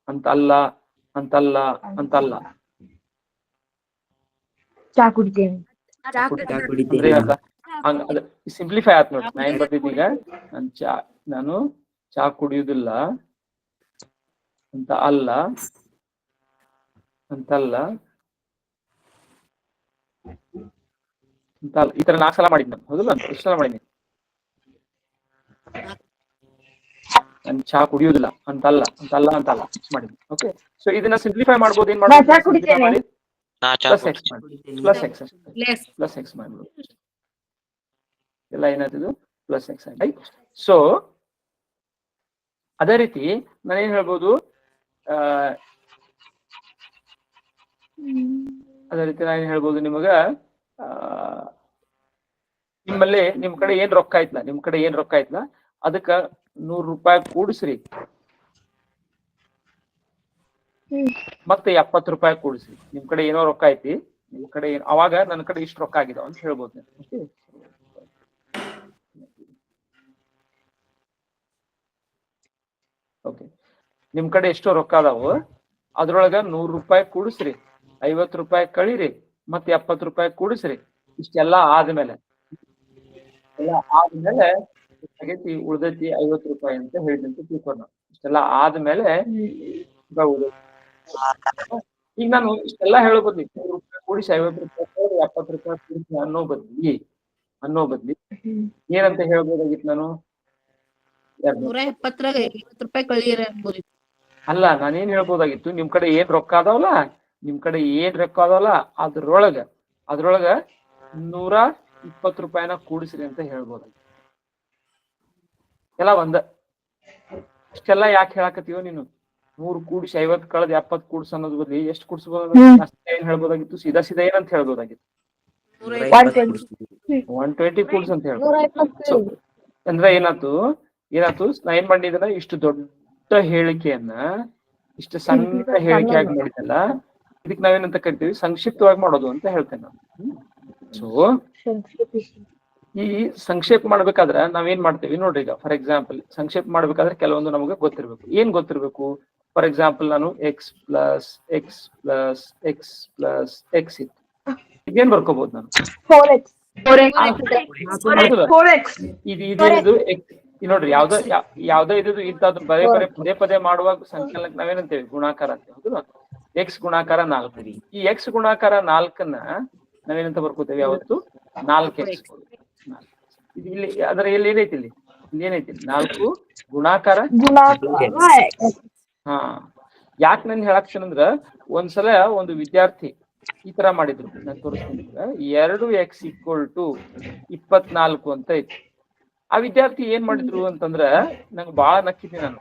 A: ಅಂತಲ್ಲ
B: ಚಹಾ ಕುಡಿತೇನೆ.
A: ಸಿಂಪ್ಲಿಫೈ ಆಯ್ತು ನೋಡಿ. ನಾ ಏನ್ ಬರ್ತಿದ್ದೆ ಈಗ? ನಾನು ಚಹಾ ಕುಡಿಯುವುದಿಲ್ಲ ಅಂತಲ್ಲ ಈ ತರ 4 ಸಲ ಮಾಡಿದ್ ನಾನು, ಹೌದಲ್ಲ? ಎಷ್ಟು ಸಲ ಮಾಡಿದ್ನಿ? ನಾನು ಚಹಾ ಕುಡಿಯುವುದಿಲ್ಲ ಅಂತಲ್ಲ ಮಾಡಿದ್ನಿ. ಓಕೆ, ಸೊ ಇದನ್ನ ಸಿಂಪ್ಲಿಫೈ ಮಾಡ್ಬೋದು. ಏನ್ ಮಾಡ್ಬೋದು? ಪ್ಲಸ್ ಎಕ್ಸ್ ಮಾಡ್ಬೋದು. ಎಲ್ಲ ಏನಾಯ್ತು? ಪ್ಲಸ್ ಎಕ್ಸ್ ಆಗಿ. ಸೊ ಅದೇ ರೀತಿ ನಾನೇನ್ ಹೇಳ್ಬೋದು? ನಿಮಗ ನಿಮ್ ಕಡೆ ಏನ್ ರೊಕ್ಕ ಐತ್ಲಾ, ಅದಕ್ಕ 100 ರೂಪಾಯಿ ಕೂಡಿಸ್ರಿ, ಮತ್ತೆ 70 ರೂಪಾಯಿ ಕೂಡಿಸ್ರಿ. ನಿಮ್ ಕಡೆ ಏನೋ ರೊಕ್ಕ ಐತಿ, ನಿಮ್ ಕಡೆ ಅವಾಗ ನನ್ನ ಕಡೆ ಇಷ್ಟು ರೊಕ್ಕ ಆಗಿದಾವ ಅಂತ ಹೇಳ್ಬೋದು. ಓಕೆ, ನಿಮ್ ಕಡೆ ಎಷ್ಟೋ ರೊಕ್ಕ ಅದಾವು, ಅದ್ರೊಳಗ 100 ರೂಪಾಯಿ ಕೂಡಿಸ್ರಿ, 50 ರೂಪಾಯಿ ಕಳೀರಿ, ಮತ್ತೆ 70 ರೂಪಾಯಿ ಕೂಡಿಸ್ರಿ. ಇಷ್ಟೆಲ್ಲ ಆದ್ಮೇಲೆ ಉಳ್ದೈತಿ 50 ರೂಪಾಯಿ ಅಂತ ಹೇಳಿದಂತ ತಿಳ್ಕೊಂಡು, ಇಷ್ಟೆಲ್ಲ ಆದ್ಮೇಲೆ ಈಗ ನಾನು ಇಷ್ಟೆಲ್ಲಾ ಹೇಳೋ ಬದ್ಲಿ 100 ರೂಪಾಯಿ ಕೂಡಿಸಿ 50 ರೂಪಾಯಿ 70 ರೂಪಾಯಿ ಕೂಡಿಸಿ ಅನ್ನೋ ಬದ್ಲಿ ಏನಂತ ಹೇಳ್ಬೋದಾಗಿತ್ತು ನಾನು?
D: 170 ರೂಪಾಯಿ ಕಳಿಯರ ಅನ್ಬೋದು.
A: ಅಲ್ಲ, ನಾನೇನ್ ಹೇಳ್ಬೋದಾಗಿತ್ತು, ನಿಮ್ ಕಡೆ ಏನ್ ರೊಕ್ಕ ಅದಾವಲ್ಲ ಅದ್ರೊಳಗ 120 ರೂಪಾಯಿನ ಕೂಡಿಸ್ರಿ ಅಂತ ಹೇಳ್ಬೋದಾಗಿತ್ತು. ಎಲ್ಲ ಒಂದ. ಇಷ್ಟೆಲ್ಲ ಯಾಕೆ ಹೇಳಾಕತ್ತೀವೋ ನೀನು? 100 ಕೂಡಿಸಿ 50 ಕಳೆದ 70 ಕೂಡಿಸ್ ಅನ್ನೋದ್ ಬದ್ಲಿ ಎಷ್ಟು ಕೂಡಿಸ್ಬೋದ? ಏನ್ ಹೇಳ್ಬೋದಾಗಿತ್ತು? ಸೀದಾ ಏನಂತ ಹೇಳ್ಬೋದಾಗಿತ್ತು? 120 ಕೂಡಿಸ್ ಅಂತ ಹೇಳ್ಬೋದು. ಅಂದ್ರೆ ಏನಾಯ್ತು ನಾ ಏನ್ ಮಾಡಿದ್ರ, ಇಷ್ಟು ದೊಡ್ಡ ಹೇಳಿಕೆಯನ್ನ ಇಷ್ಟು ಸಣ್ಣ ಹೇಳಿಕೆಯಾಗಿ ಮಾಡಿದಲ್ಲ, ಇದಕ್ ನಾವೇನಂತ ಕರಿತೀವಿ? ಸಂಕ್ಷಿಪ್ತವಾಗಿ ಮಾಡೋದು ಅಂತ ಹೇಳ್ತೇನೆ ನಾನು. ಸೊ ಈ ಸಂಕ್ಷೇಪ ಮಾಡ್ಬೇಕಾದ್ರೆ ನಾವೇನ್ ಮಾಡ್ತೇವಿ ನೋಡ್ರಿ. ಈಗ ಫಾರ್ ಎಕ್ಸಾಂಪಲ್ ಸಂಕ್ಷೇಪ ಮಾಡ್ಬೇಕಾದ್ರೆ ಕೆಲವೊಂದು ನಮಗೆ ಗೊತ್ತಿರ್ಬೇಕು. ಏನ್ ಗೊತ್ತಿರ್ಬೇಕು? ಫಾರ್ ಎಕ್ಸಾಂಪಲ್ ನಾನು ಎಕ್ಸ್ ಪ್ಲಸ್ ಎಕ್ಸ್ ಇತ್ತು, ಇದೇನ್ ಬರ್ಕೋಬಹುದು ನಾನು? ಇದು ನೋಡ್ರಿ, ಯಾವ್ದೋ ಇದು ಇಂಥದ್ದು ಪದೇ ಪದೇ ಮಾಡುವಾಗ ಸಂಖ್ಯೆಲಕ್ಕೆ ನಾವೇನಂತೇವಿ? ಗುಣಾಕಾರ ಅಂತ. ಹೌದು, ಎಕ್ಸ್ ಗುಣಾಕಾರ 4. ಈ ಎಕ್ಸ್ ಗುಣಾಕಾರ 4ನ್ನ ನಾವೇನಂತ ಬರ್ಕೋತೇವೆ? ಯಾವತ್ತು 4x. ಇಲ್ಲಿ ಅದರ ಏನೈತಿ? ಇಲ್ಲಿ ಏನೈತಿ? 4 ಗುಣಾಕಾರ. ಹಾ, ಯಾಕೆ ನಾನು ಹೇಳಾಕ್ತೇನಂದ್ರ, ಒಂದ್ಸಲ ಒಂದು ವಿದ್ಯಾರ್ಥಿ ಈ ತರ ಮಾಡಿದ್ರು, ನಾನು ತೋರಿಸ್ತೀನಿ. 2x = 24 ಅಂತ ಇತ್ತು. ಆ ವಿದ್ಯಾರ್ಥಿ ಏನ್ ಮಾಡಿದ್ರು ಅಂತಂದ್ರ, ನಂಗೆ ಬಹಳ ನಕ್ಕಿದ್ದೀನಿ ನಾನು.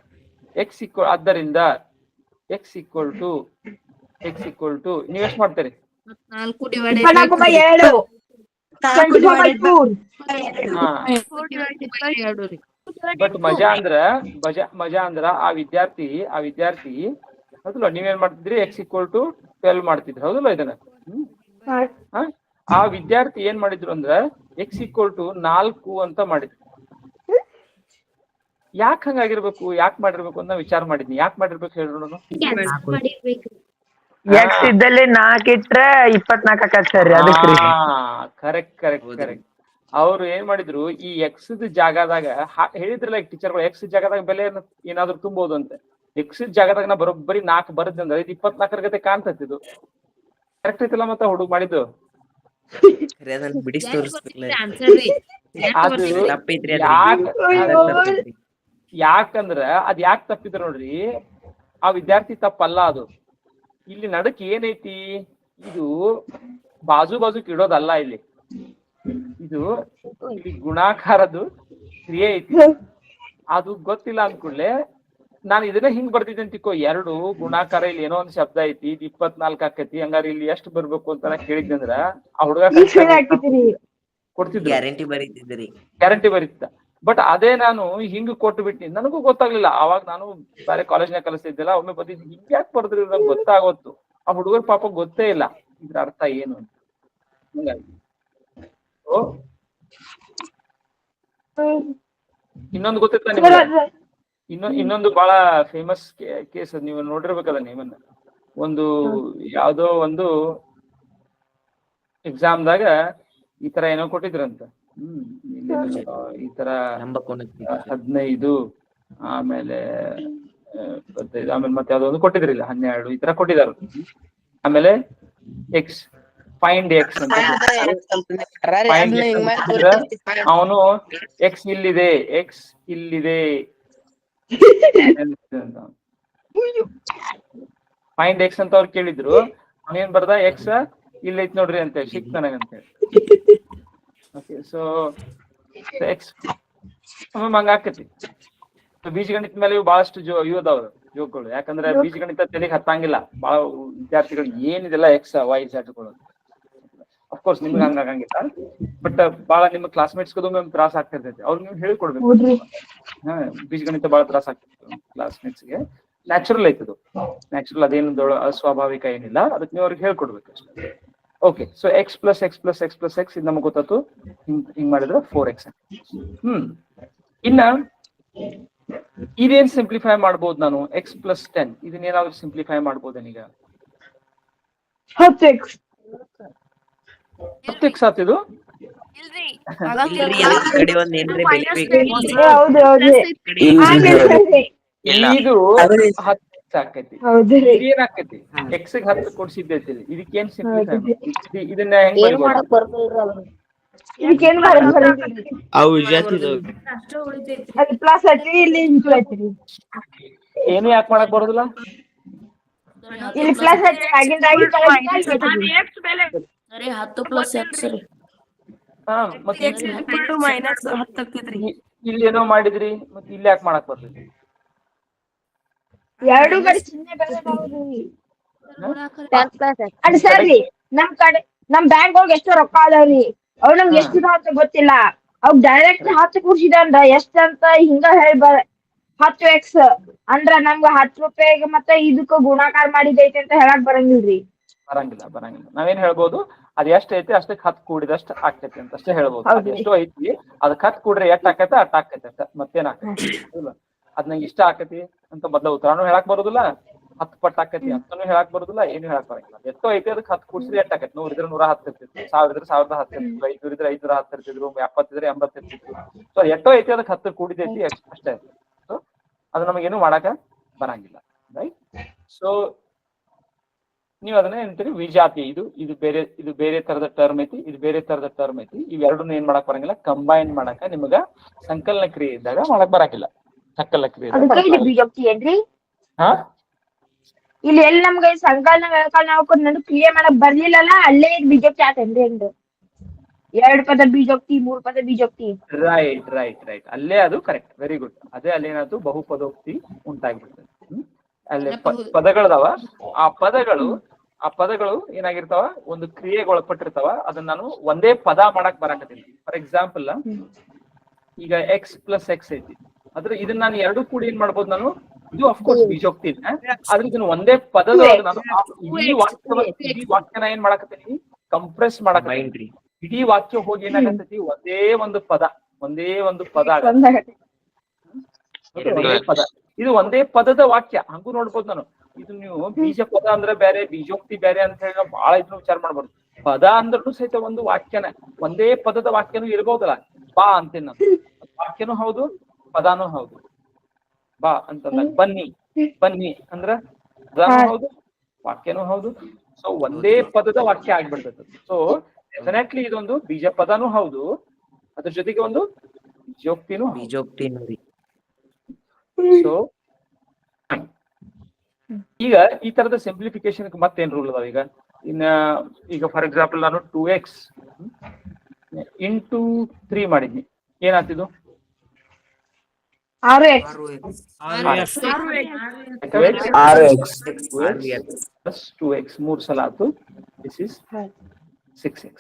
A: ಆದ್ದರಿಂದ x = ನೀವೆಷ್ಟ್ ಮಾಡ್ತೀರಿ?
D: 4
A: ಬಟ್ ಮಜಾ ಅಂದ್ರ ಆ ವಿದ್ಯಾರ್ಥಿ ಹೌದಲ್ಲ, ನೀವೇನ್ ಮಾಡ್ತಿದ್ರಿ? x = 12 ಮಾಡ್ತಿದ್ರಿ, ಹೌದಲ್ಲ? ಇದನ್ನ ಆ ವಿದ್ಯಾರ್ಥಿ ಏನ್ ಮಾಡಿದ್ರು ಅಂದ್ರ x = 4 ಅಂತ ಮಾಡಿದ್ರು. ಯಾಕೆ ಹಂಗಾಗಿರ್ಬೇಕು? ಯಾಕೆ ಮಾಡಿರ್ಬೇಕು ಅಂತ ವಿಚಾರ ಮಾಡಿದ್ನಿ. ಯಾಕೆ ಮಾಡಿರ್ಬೇಕು ಹೇಳೋಣ?
E: ಎಕ್ಸ್ ಇದ್ದಲ್ಲಿ 4 ಇಟ್ರೆ 24 ಆಕತ್ ಸರ್.
A: ಕರೆಕ್ಟ್. ಅವ್ರು ಏನ್ ಮಾಡಿದ್ರು, ಈ ಎಕ್ಸ್ ಜಾಗದಾಗ ಹೇಳಿದ್ರಲ್ಲ ಟೀಚರ್ಗಳು, ಎಕ್ಸ್ ಜಾಗದಾಗ ಬೆಲೆ ಏನಾದ್ರು ತುಂಬೋದು ಅಂತ. ಎಕ್ಸ್ ಜಾಗದಾಗ ನಾ ಬರೋಬ್ಬರಿ 4 ಬರದಂದ್ರೆ ಇದು 24 ಗತೆ ಕಾಣ್ತತಿದು. ಕರೆಕ್ಟ್ ಐತಲ್ಲ? ಮತ್ತ ಹುಡುಗ ಮಾಡಿದ್ದು ಯಾಕಂದ್ರ ಅದ್ ಯಾಕೆ ತಪ್ಪಿದ್ರು ನೋಡ್ರಿ, ಆ ವಿದ್ಯಾರ್ಥಿ ತಪ್ಪಲ್ಲ ಅದು. ಇಲ್ಲಿ ನಡಕ್ ಏನೈತಿ? ಇದು ಬಾಜುಕ್ ಇಡೋದಲ್ಲ. ಇದು ಗುಣಾಕಾರದ್ದು ಕ್ರಿಯೆ ಐತಿ. ಅದು ಗೊತ್ತಿಲ್ಲ ಅಂದ್ಕೂಡ್ಲೆ ನಾನು ಇದನ್ನ ಹಿಂಗ್ ಬರ್ತಿದ್ದೆ ಅಂತಿಕೋ, 2 ಗುಣಾಕಾರ, ಇಲ್ಲಿ ಏನೋ ಒಂದ್ ಶಬ್ದ ಐತಿ, ಇದು 24 ಆಕೈತಿ, ಹಂಗಾರ ಇಲ್ಲಿ ಎಷ್ಟು ಬರ್ಬೇಕು ಅಂತ ನಾ ಕೇಳಿದ್ದಂದ್ರ ಆ ಹುಡುಗ ಕೊಡ್ತಿದ್ರು, ಗ್ಯಾರಂಟಿ ಬರೀತಿದ್ದ. ಬಟ್ ಅದೇ ನಾನು ಹಿಂಗ್ ಕೊಟ್ಟು ಬಿಟ್ನಿ, ನನಗೂ ಗೊತ್ತಾಗ್ಲಿಲ್ಲ. ಅವಾಗ ನಾನು ಬೇರೆ ಕಾಲೇಜ್ನಾಗ ಕಲಿಸ್ತಿದ್ದೆಲ್ಲ, ಒಮ್ಮೆ ಬಂದಿದ್ದು ಹಿಂಗ್ ಯಾಕೆ ಬರ್ದ್ರಿ ನಂಗೆ ಗೊತ್ತಾಗೋತ್ತು. ಆ ಹುಡುಗರ ಪಾಪ ಗೊತ್ತೇ ಇಲ್ಲ ಇದ್ರ ಅರ್ಥ ಏನು ಅಂತ. ಹಂಗಾಗಿ ಇನ್ನೊಂದು ಗೊತ್ತಿತ್ತ ನಿಮ್ಗೆ? ಇನ್ನೊಂದು ಬಹಳ ಫೇಮಸ್ ಕೇಸ್, ನೀವು ನೋಡಿರ್ಬೇಕಲ್ಲ ನೀವನ್ನ. ಯಾವ್ದೋ ಒಂದು ಎಕ್ಸಾಮ್ದಾಗ ಈ ತರ ಏನೋ ಕೊಟ್ಟಿದ್ರಂತ. ಈ ತರ 15, ಆಮೇಲೆ 25, ಆಮೇಲೆ ಮತ್ತೆ ಯಾವ್ದೋ ಒಂದು ಕೊಟ್ಟಿದ್ರಿಲ್ಲ 12, ಈ ತರ ಕೊಟ್ಟಿದಾರ. ಆಮೇಲೆ ಫೈಂಡ್ ಎಕ್ಸ್ ಅಂತ ಅವನು ಎಕ್ಸ್ ಇಲ್ಲಿದೆ ಫೈಂಡ್ ಎಕ್ಸ್ ಅಂತ ಅವ್ರು ಕೇಳಿದ್ರು. ಅವನೇನ್ ಬರ್ದ? ಎಕ್ಸ್ ಇಲ್ಲೈತ್ ನೋಡ್ರಿ ಅಂತ ಹೇಳಿ, ಸಿಕ್ ನನಗಂತ ಹೇಳಿ. ಓಕೆ, ಸೊ ಎಕ್ಸ್ ಹಂಗ ಆಕತಿ. ಬೀಜಗಣಿತ ಮೇಲೆ ಬಹಳಷ್ಟು ಇದಾವ್ರು ಜೋಕ್ಗಳು. ಯಾಕಂದ್ರೆ ಬೀಜಗಣಿತ ತೆಲಿಗೆ ಹತ್ತಂಗಿಲ್ಲ ಬಹಳ ವಿದ್ಯಾರ್ಥಿಗಳಿಗೆ. ಏನಿದೆಲ್ಲ ಎಕ್ಸ್ ವೈ ಝಡ್ಗಳು, ಅಫ್ಕೋರ್ಸ್ ನಿಮ್ಗೆ ಹಂಗಾಗಂಗಿಲ್ಲ. ಬಟ್ ಬಹಳ ನಿಮ್ಮ ಕ್ಲಾಸ್ಮೇಟ್ಸ್ಗೂ ಮ್ಯಾಮ್ ತ್ರಾಸ ಆಗ್ತಿರ್ತೈತಿ. ಅವ್ರಿಗೆ ನೀವು ಹೇಳ್ಕೊಡ್ಬೇಕು. ಬೀಜಗಣಿತ ಬಹಳ ತ್ರಾಸ ಆಗ್ತಿತ್ತು ಕ್ಲಾಸ್ಮೇಟ್ಸ್ಗೆ. ನ್ಯಾಚುರಲ್ ಐತದು, ನ್ಯಾಚುರಲ್, ಅದೇನು ಅಸ್ವಾಭಾವಿಕ ಏನಿಲ್ಲ. ಅದಕ್ಕೆ ನೀವು ಅವ್ರಿಗೆ ಹೇಳ್ಕೊಡ್ಬೇಕು ಅಷ್ಟೇ. Okay, so X plus X ಇದು ನಮ್ಗೆ ಗೊತ್ತಾಯ್ತು. ಹಿಂಗ್ ಮಾಡಿದ್ರೆ 4x. ಇನ್ನ ಇದೇನ್ ಸಿಂಪ್ಲಿಫೈ ಮಾಡ್ಬೋದು ನಾನು? x + 10 ಇದನ್ನೇನಾದ್ರು ಸಿಂಪ್ಲಿಫೈ ಮಾಡ್ಬೋದೇನೀಗ? 10x ಆತಿದು. ಇದು ಆಕೈತಿ.
B: ಹೌದ್ರಿ
A: ಇದೇನ್ ಆಕೈತಿ ಎಕ್ಸ್ ಗೆ 10 ಕೊಡ್ಸಿದ್ದೈತಿ ಇದಕ್ಕೇನ್ ಸಿಂಪ್ಲಿಫೈ ಇದನ್ನ ಹೆಂಗ್
F: ಏನು
A: ಬರಿಬೋದು?
F: ಮಾಡಕ್ ಬರ್ತಿಲ್ರಿ ಅದು.
B: ಇದಕ್ಕೇನ್ ಮಾಡಕ್ ಬರಂಗಿಲ್ರಿ.
C: ಅವು ವಿಜಾತಿ ಇದಾವ.
B: ಅದು ಪ್ಲಸ್ ಐತ್ರಿ ಇಲ್ಲಿ ಇಂಟು ಐತ್ರಿ.
A: ಏನು ಯಾಕೆ ಮಾಡಕ್ ಬರೋದಿಲ್ಲ?
B: ಇಲ್ಲಿ ಪ್ಲಸ್ ಐತ್ರಿ ಆಗಿಂದಾಗಿ
D: ಸರಿ 10 ಪ್ಲಸ್ ಎಕ್ಸ್ ರೀ.
A: ಹಾ ಮತ್ತೆ
C: ಮೈನಸ್ 10 ಆಗ್ತೈತ್ರಿ.
A: ಇಲ್ಲಿ ಏನೋ ಮಾಡಿದ್ರಿ ಮತ್ತೆ ಇಲ್ಲಿ ಯಾಕೆ ಮಾಡಕ್ ಬರ್ತೈತಿ?
B: ಎರಡು ಕಡೆ ಚಿಹ್ನೆ ಬೇರೆ ಅದಾವ್ರಿ.
F: ++.
B: ಅದ್ ಸರಿ ನಮ್ ಬ್ಯಾಂಕ್ ಒಳಗ ಎಷ್ಟೋ ರೊಕ್ಕ ಅದಾವ್ರಿ. ಅವ್ ನಮ್ಗೆ ಎಷ್ಟು ಇದಾವ ಅಂತ ಗೊತ್ತಿಲ್ಲ. ಅವ್ ಡೈರೆಕ್ಟ್ 10 ಕೂಡ್ಸಿದಂದ್ರ ಎಷ್ಟ್ ಅಂತ ಹಿಂಗ ಹೇಳಿ 10x ಅಂದ್ರ ನಮ್ಗ 10 ರೂಪಾಯಿಗೆ ಮತ್ತೆ ಇದಕ್ಕ ಗುಣಾಕಾರ ಮಾಡಿದೈತಿ ಅಂತ ಹೇಳಕ್ ಬರಂಗಿಲ್ರಿ.
A: ಬರಂಗಿಲ್ಲ ನಾವೇನ್ ಹೇಳ್ಬೋದು, ಅದ್ ಎಷ್ಟ್ ಐತಿ ಅಷ್ಟಕ್ಕೆ 10 ಕೂಡಿದಷ್ಟು ಆಕೈತಿ ಅಂತ ಅಷ್ಟೇ ಹೇಳ್ಬೋದು. ಅದ್ ಎಷ್ಟು ಐತಿ ಅದಕ್ಕೆ 10 ಕೂಡ್ರೆ ಎಷ್ಟ್ ಆಕೈತೆ ಅಷ್ಟ್ ಆಕೈತೆ ಅಷ್ಟ, ಮತ್ತೇನ್ ಆಕೈತಿ ಅದ್ ನಂಗೆ ಇಷ್ಟ ಆಕೈತಿ ಅಂತ ಮೊದ್ಲ ಉತ್ತರಾನು ಹೇಳಕ್ ಬರೋದಿಲ್ಲ, 10 ಪಟ್ಟು ಆಕೈತಿ ಅಂತನೂ ಹೇಳಕ್ ಬರೋದಿಲ್ಲ, ಏನು ಹೇಳಕ್ ಬರಂಗಿಲ್ಲ. ಎಷ್ಟೋ ಐತಿ ಅದಕ್ಕೆ 10 ಕೂಡ್ಸಿದ್ರೆ ಎಷ್ಟ್ ಆಕೈತಿ? 100 ಇದ್ರೆ 110 ಇರ್ತಿತ್ತು, 1000 ಇದ್ರೆ 1010 ಇರ್ತಿತ್ತು, 500 ಇದ್ರೆ 510 ಇರ್ತಿದ್ರು, 70 ಇದ್ರೆ 80 ಇರ್ತಿತ್ತು. ಸೊ ಎಷ್ಟೋ ಐತಿ ಅದಕ್ಕೆ 10 ಕೂಡಿದೈತಿ ಅಷ್ಟೇ. ಸೊ ಅದು ನಮಗೇನು ಮಾಡಾಕ ಬರಂಗಿಲ್ಲ, ರೈಟ್? ಸೊ ನೀವು ಅದನ್ನ ಏನಂತೀರಿ ವಿಜಾತಿ. ಇದು ಬೇರೆ ತರದ ಟರ್ಮ್ ಐತಿ, ಇದು ಬೇರೆ ತರದ ಟರ್ಮ್ ಐತಿ. ಇವೆರಡನ್ನ ಏನ್ ಮಾಡಕ್ ಬರಂಗಿಲ್ಲ, ಕಂಬೈನ್ ಮಾಡಾಕ ನಿಮಗ ಸಂಕಲನ ಕ್ರಿಯೆ ಇದ್ದಾಗ ಮಾಡಕ್ ಬರಾಕಿಲ್ಲ. ಸಂಕಲನ ಕ್ರಿಯೆ
B: ಬಿಜೋಕ್ತಿ ಏನ್ರಿ?
A: ಹಾ
B: ಇಲ್ಲಿ ಎಲ್ಲಿ ನಮ್ಗೆ ಸಂಕಲನ ವ್ಯವಕಲನ ನಡು ಕ್ರಿಯೆ ಮಾಡಕ್ ಬರ್ಲಿಲ್ಲಲ್ಲ, ಅಲ್ಲೇ ಬಿಜೋಕ್ತಿ ಆತೇನ್ರಿ? ಹೆಂಗ್ 2 ಪದ ಬಿಜೋಕ್ತಿ 3 ಪದ ಬಿಜೋಕ್ತಿ?
A: ರೈಟ್ ಅಲ್ಲೇ ಅದು ಕರೆಕ್ಟ್, ವೆರಿ ಗುಡ್. ಅದೇ ಅಲ್ಲೇನಾದ್ರು ಬಹುಪದೋಕ್ತಿ ಉಂಟಾಗ್ಬಿಡ್ತದೆ. ಅಲ್ಲೇ ಪದಗಳದಾವ, ಆ ಪದಗಳು ಏನಾಗಿರ್ತಾವ, ಒಂದು ಕ್ರಿಯೆಗೆ ಒಳಪಟ್ಟಿರ್ತಾವ. ಅದನ್ನ ನಾನು ಒಂದೇ ಪದ ಮಾಡಕ್ ಬರಾಕತ್ತೀನಿ. ಫಾರ್ ಎಕ್ಸಾಂಪಲ್ ಈಗ ಎಕ್ಸ್ ಪ್ಲಸ್ ಎಕ್ಸ್ ಐತಿ, ಆದ್ರೆ ಇದನ್ನ ನಾನು ಎರಡು ಕೂಡಿ ಏನ್ ಮಾಡ್ಬೋದು ನಾನು, ಇದು ಅಫ್ಕೋರ್ಸ್ ಬೀಜೋಕ್ತಿ ಇದೆ, ಆದ್ರೆ ಇದನ್ನ ಒಂದೇ ಪದದೊಳಗೆ ನಾನು ಇಡೀ ವಾಕ್ಯನ ಏನ್ ಮಾಡಕತ್ತೀನಿ, ಕಂಪ್ರೆಸ್ ಮಾಡಕತ್ತೀನಿ. ಇಡೀ ವಾಕ್ಯ ಹೋಗಿ ಏನಾಗತ್ತೈತಿ, ಒಂದೇ ಒಂದು ಪದ ಆಗತ್ತೆ. ಇದು ಒಂದೇ ಪದದ ವಾಕ್ಯ ಹಂಗೂ ನೋಡ್ಬೋದು ನಾನು. ಇದು ನೀವು ಬೀಜ ಪದ ಅಂದ್ರೆ ಬೇರೆ, ಬೀಜೋಕ್ತಿ ಬೇರೆ ಅಂತ ಹೇಳಿ ನಾವು ಬಹಳ ಇದನ್ನ ವಿಚಾರ ಮಾಡ್ಬಾರ್ದು. ಪದ ಅಂದ್ರೂ ಸಹಿತ ಒಂದು ವಾಕ್ಯನ, ಒಂದೇ ಪದದ ವಾಕ್ಯನೂ ಇರ್ಬೋದಲ್ಲ. ಬಾ ಅಂತೇನ್ ನಾನು, ವಾಕ್ಯನೂ ಹೌದು ಪದಾನೂ ಹೌದು. ಬಾ ಅಂತಂದಾಗ ಬನ್ನಿ ಅಂದ್ರ ಪದಾನೂ ಹೌದು ವಾಕ್ಯನೂ ಹೌದು. ಸೊ ಒಂದೇ ಪದದ ವಾಕ್ಯ ಆಗ್ಬಿಡ್ತದೆ. ಸೊ ಡೆಫಿನೆಟ್ಲಿ ಇದೊಂದು ಬೀಜ ಪದನೂ ಹೌದು, ಅದ್ರ ಜೊತೆಗೆ ಒಂದು ಬೀಜೋಕ್ತಿನೂ. ಸೊ ಈಗ ಈ ತರದ ಸಿಂಪ್ಲಿಫಿಕೇಶನ್ ಮತ್ತೇನ್ ರೂಲ್ ಅದಾವ? ಈಗ ಫಾರ್ ಎಕ್ಸಾಂಪಲ್ ನಾನು 2x into 3 ಮಾಡಿದ್ನಿ, ಏನಾಗ್ತಿದ್ದು?
B: 6x
A: 2x 3 ಸಲ ಆಯ್ತು. This is 6x.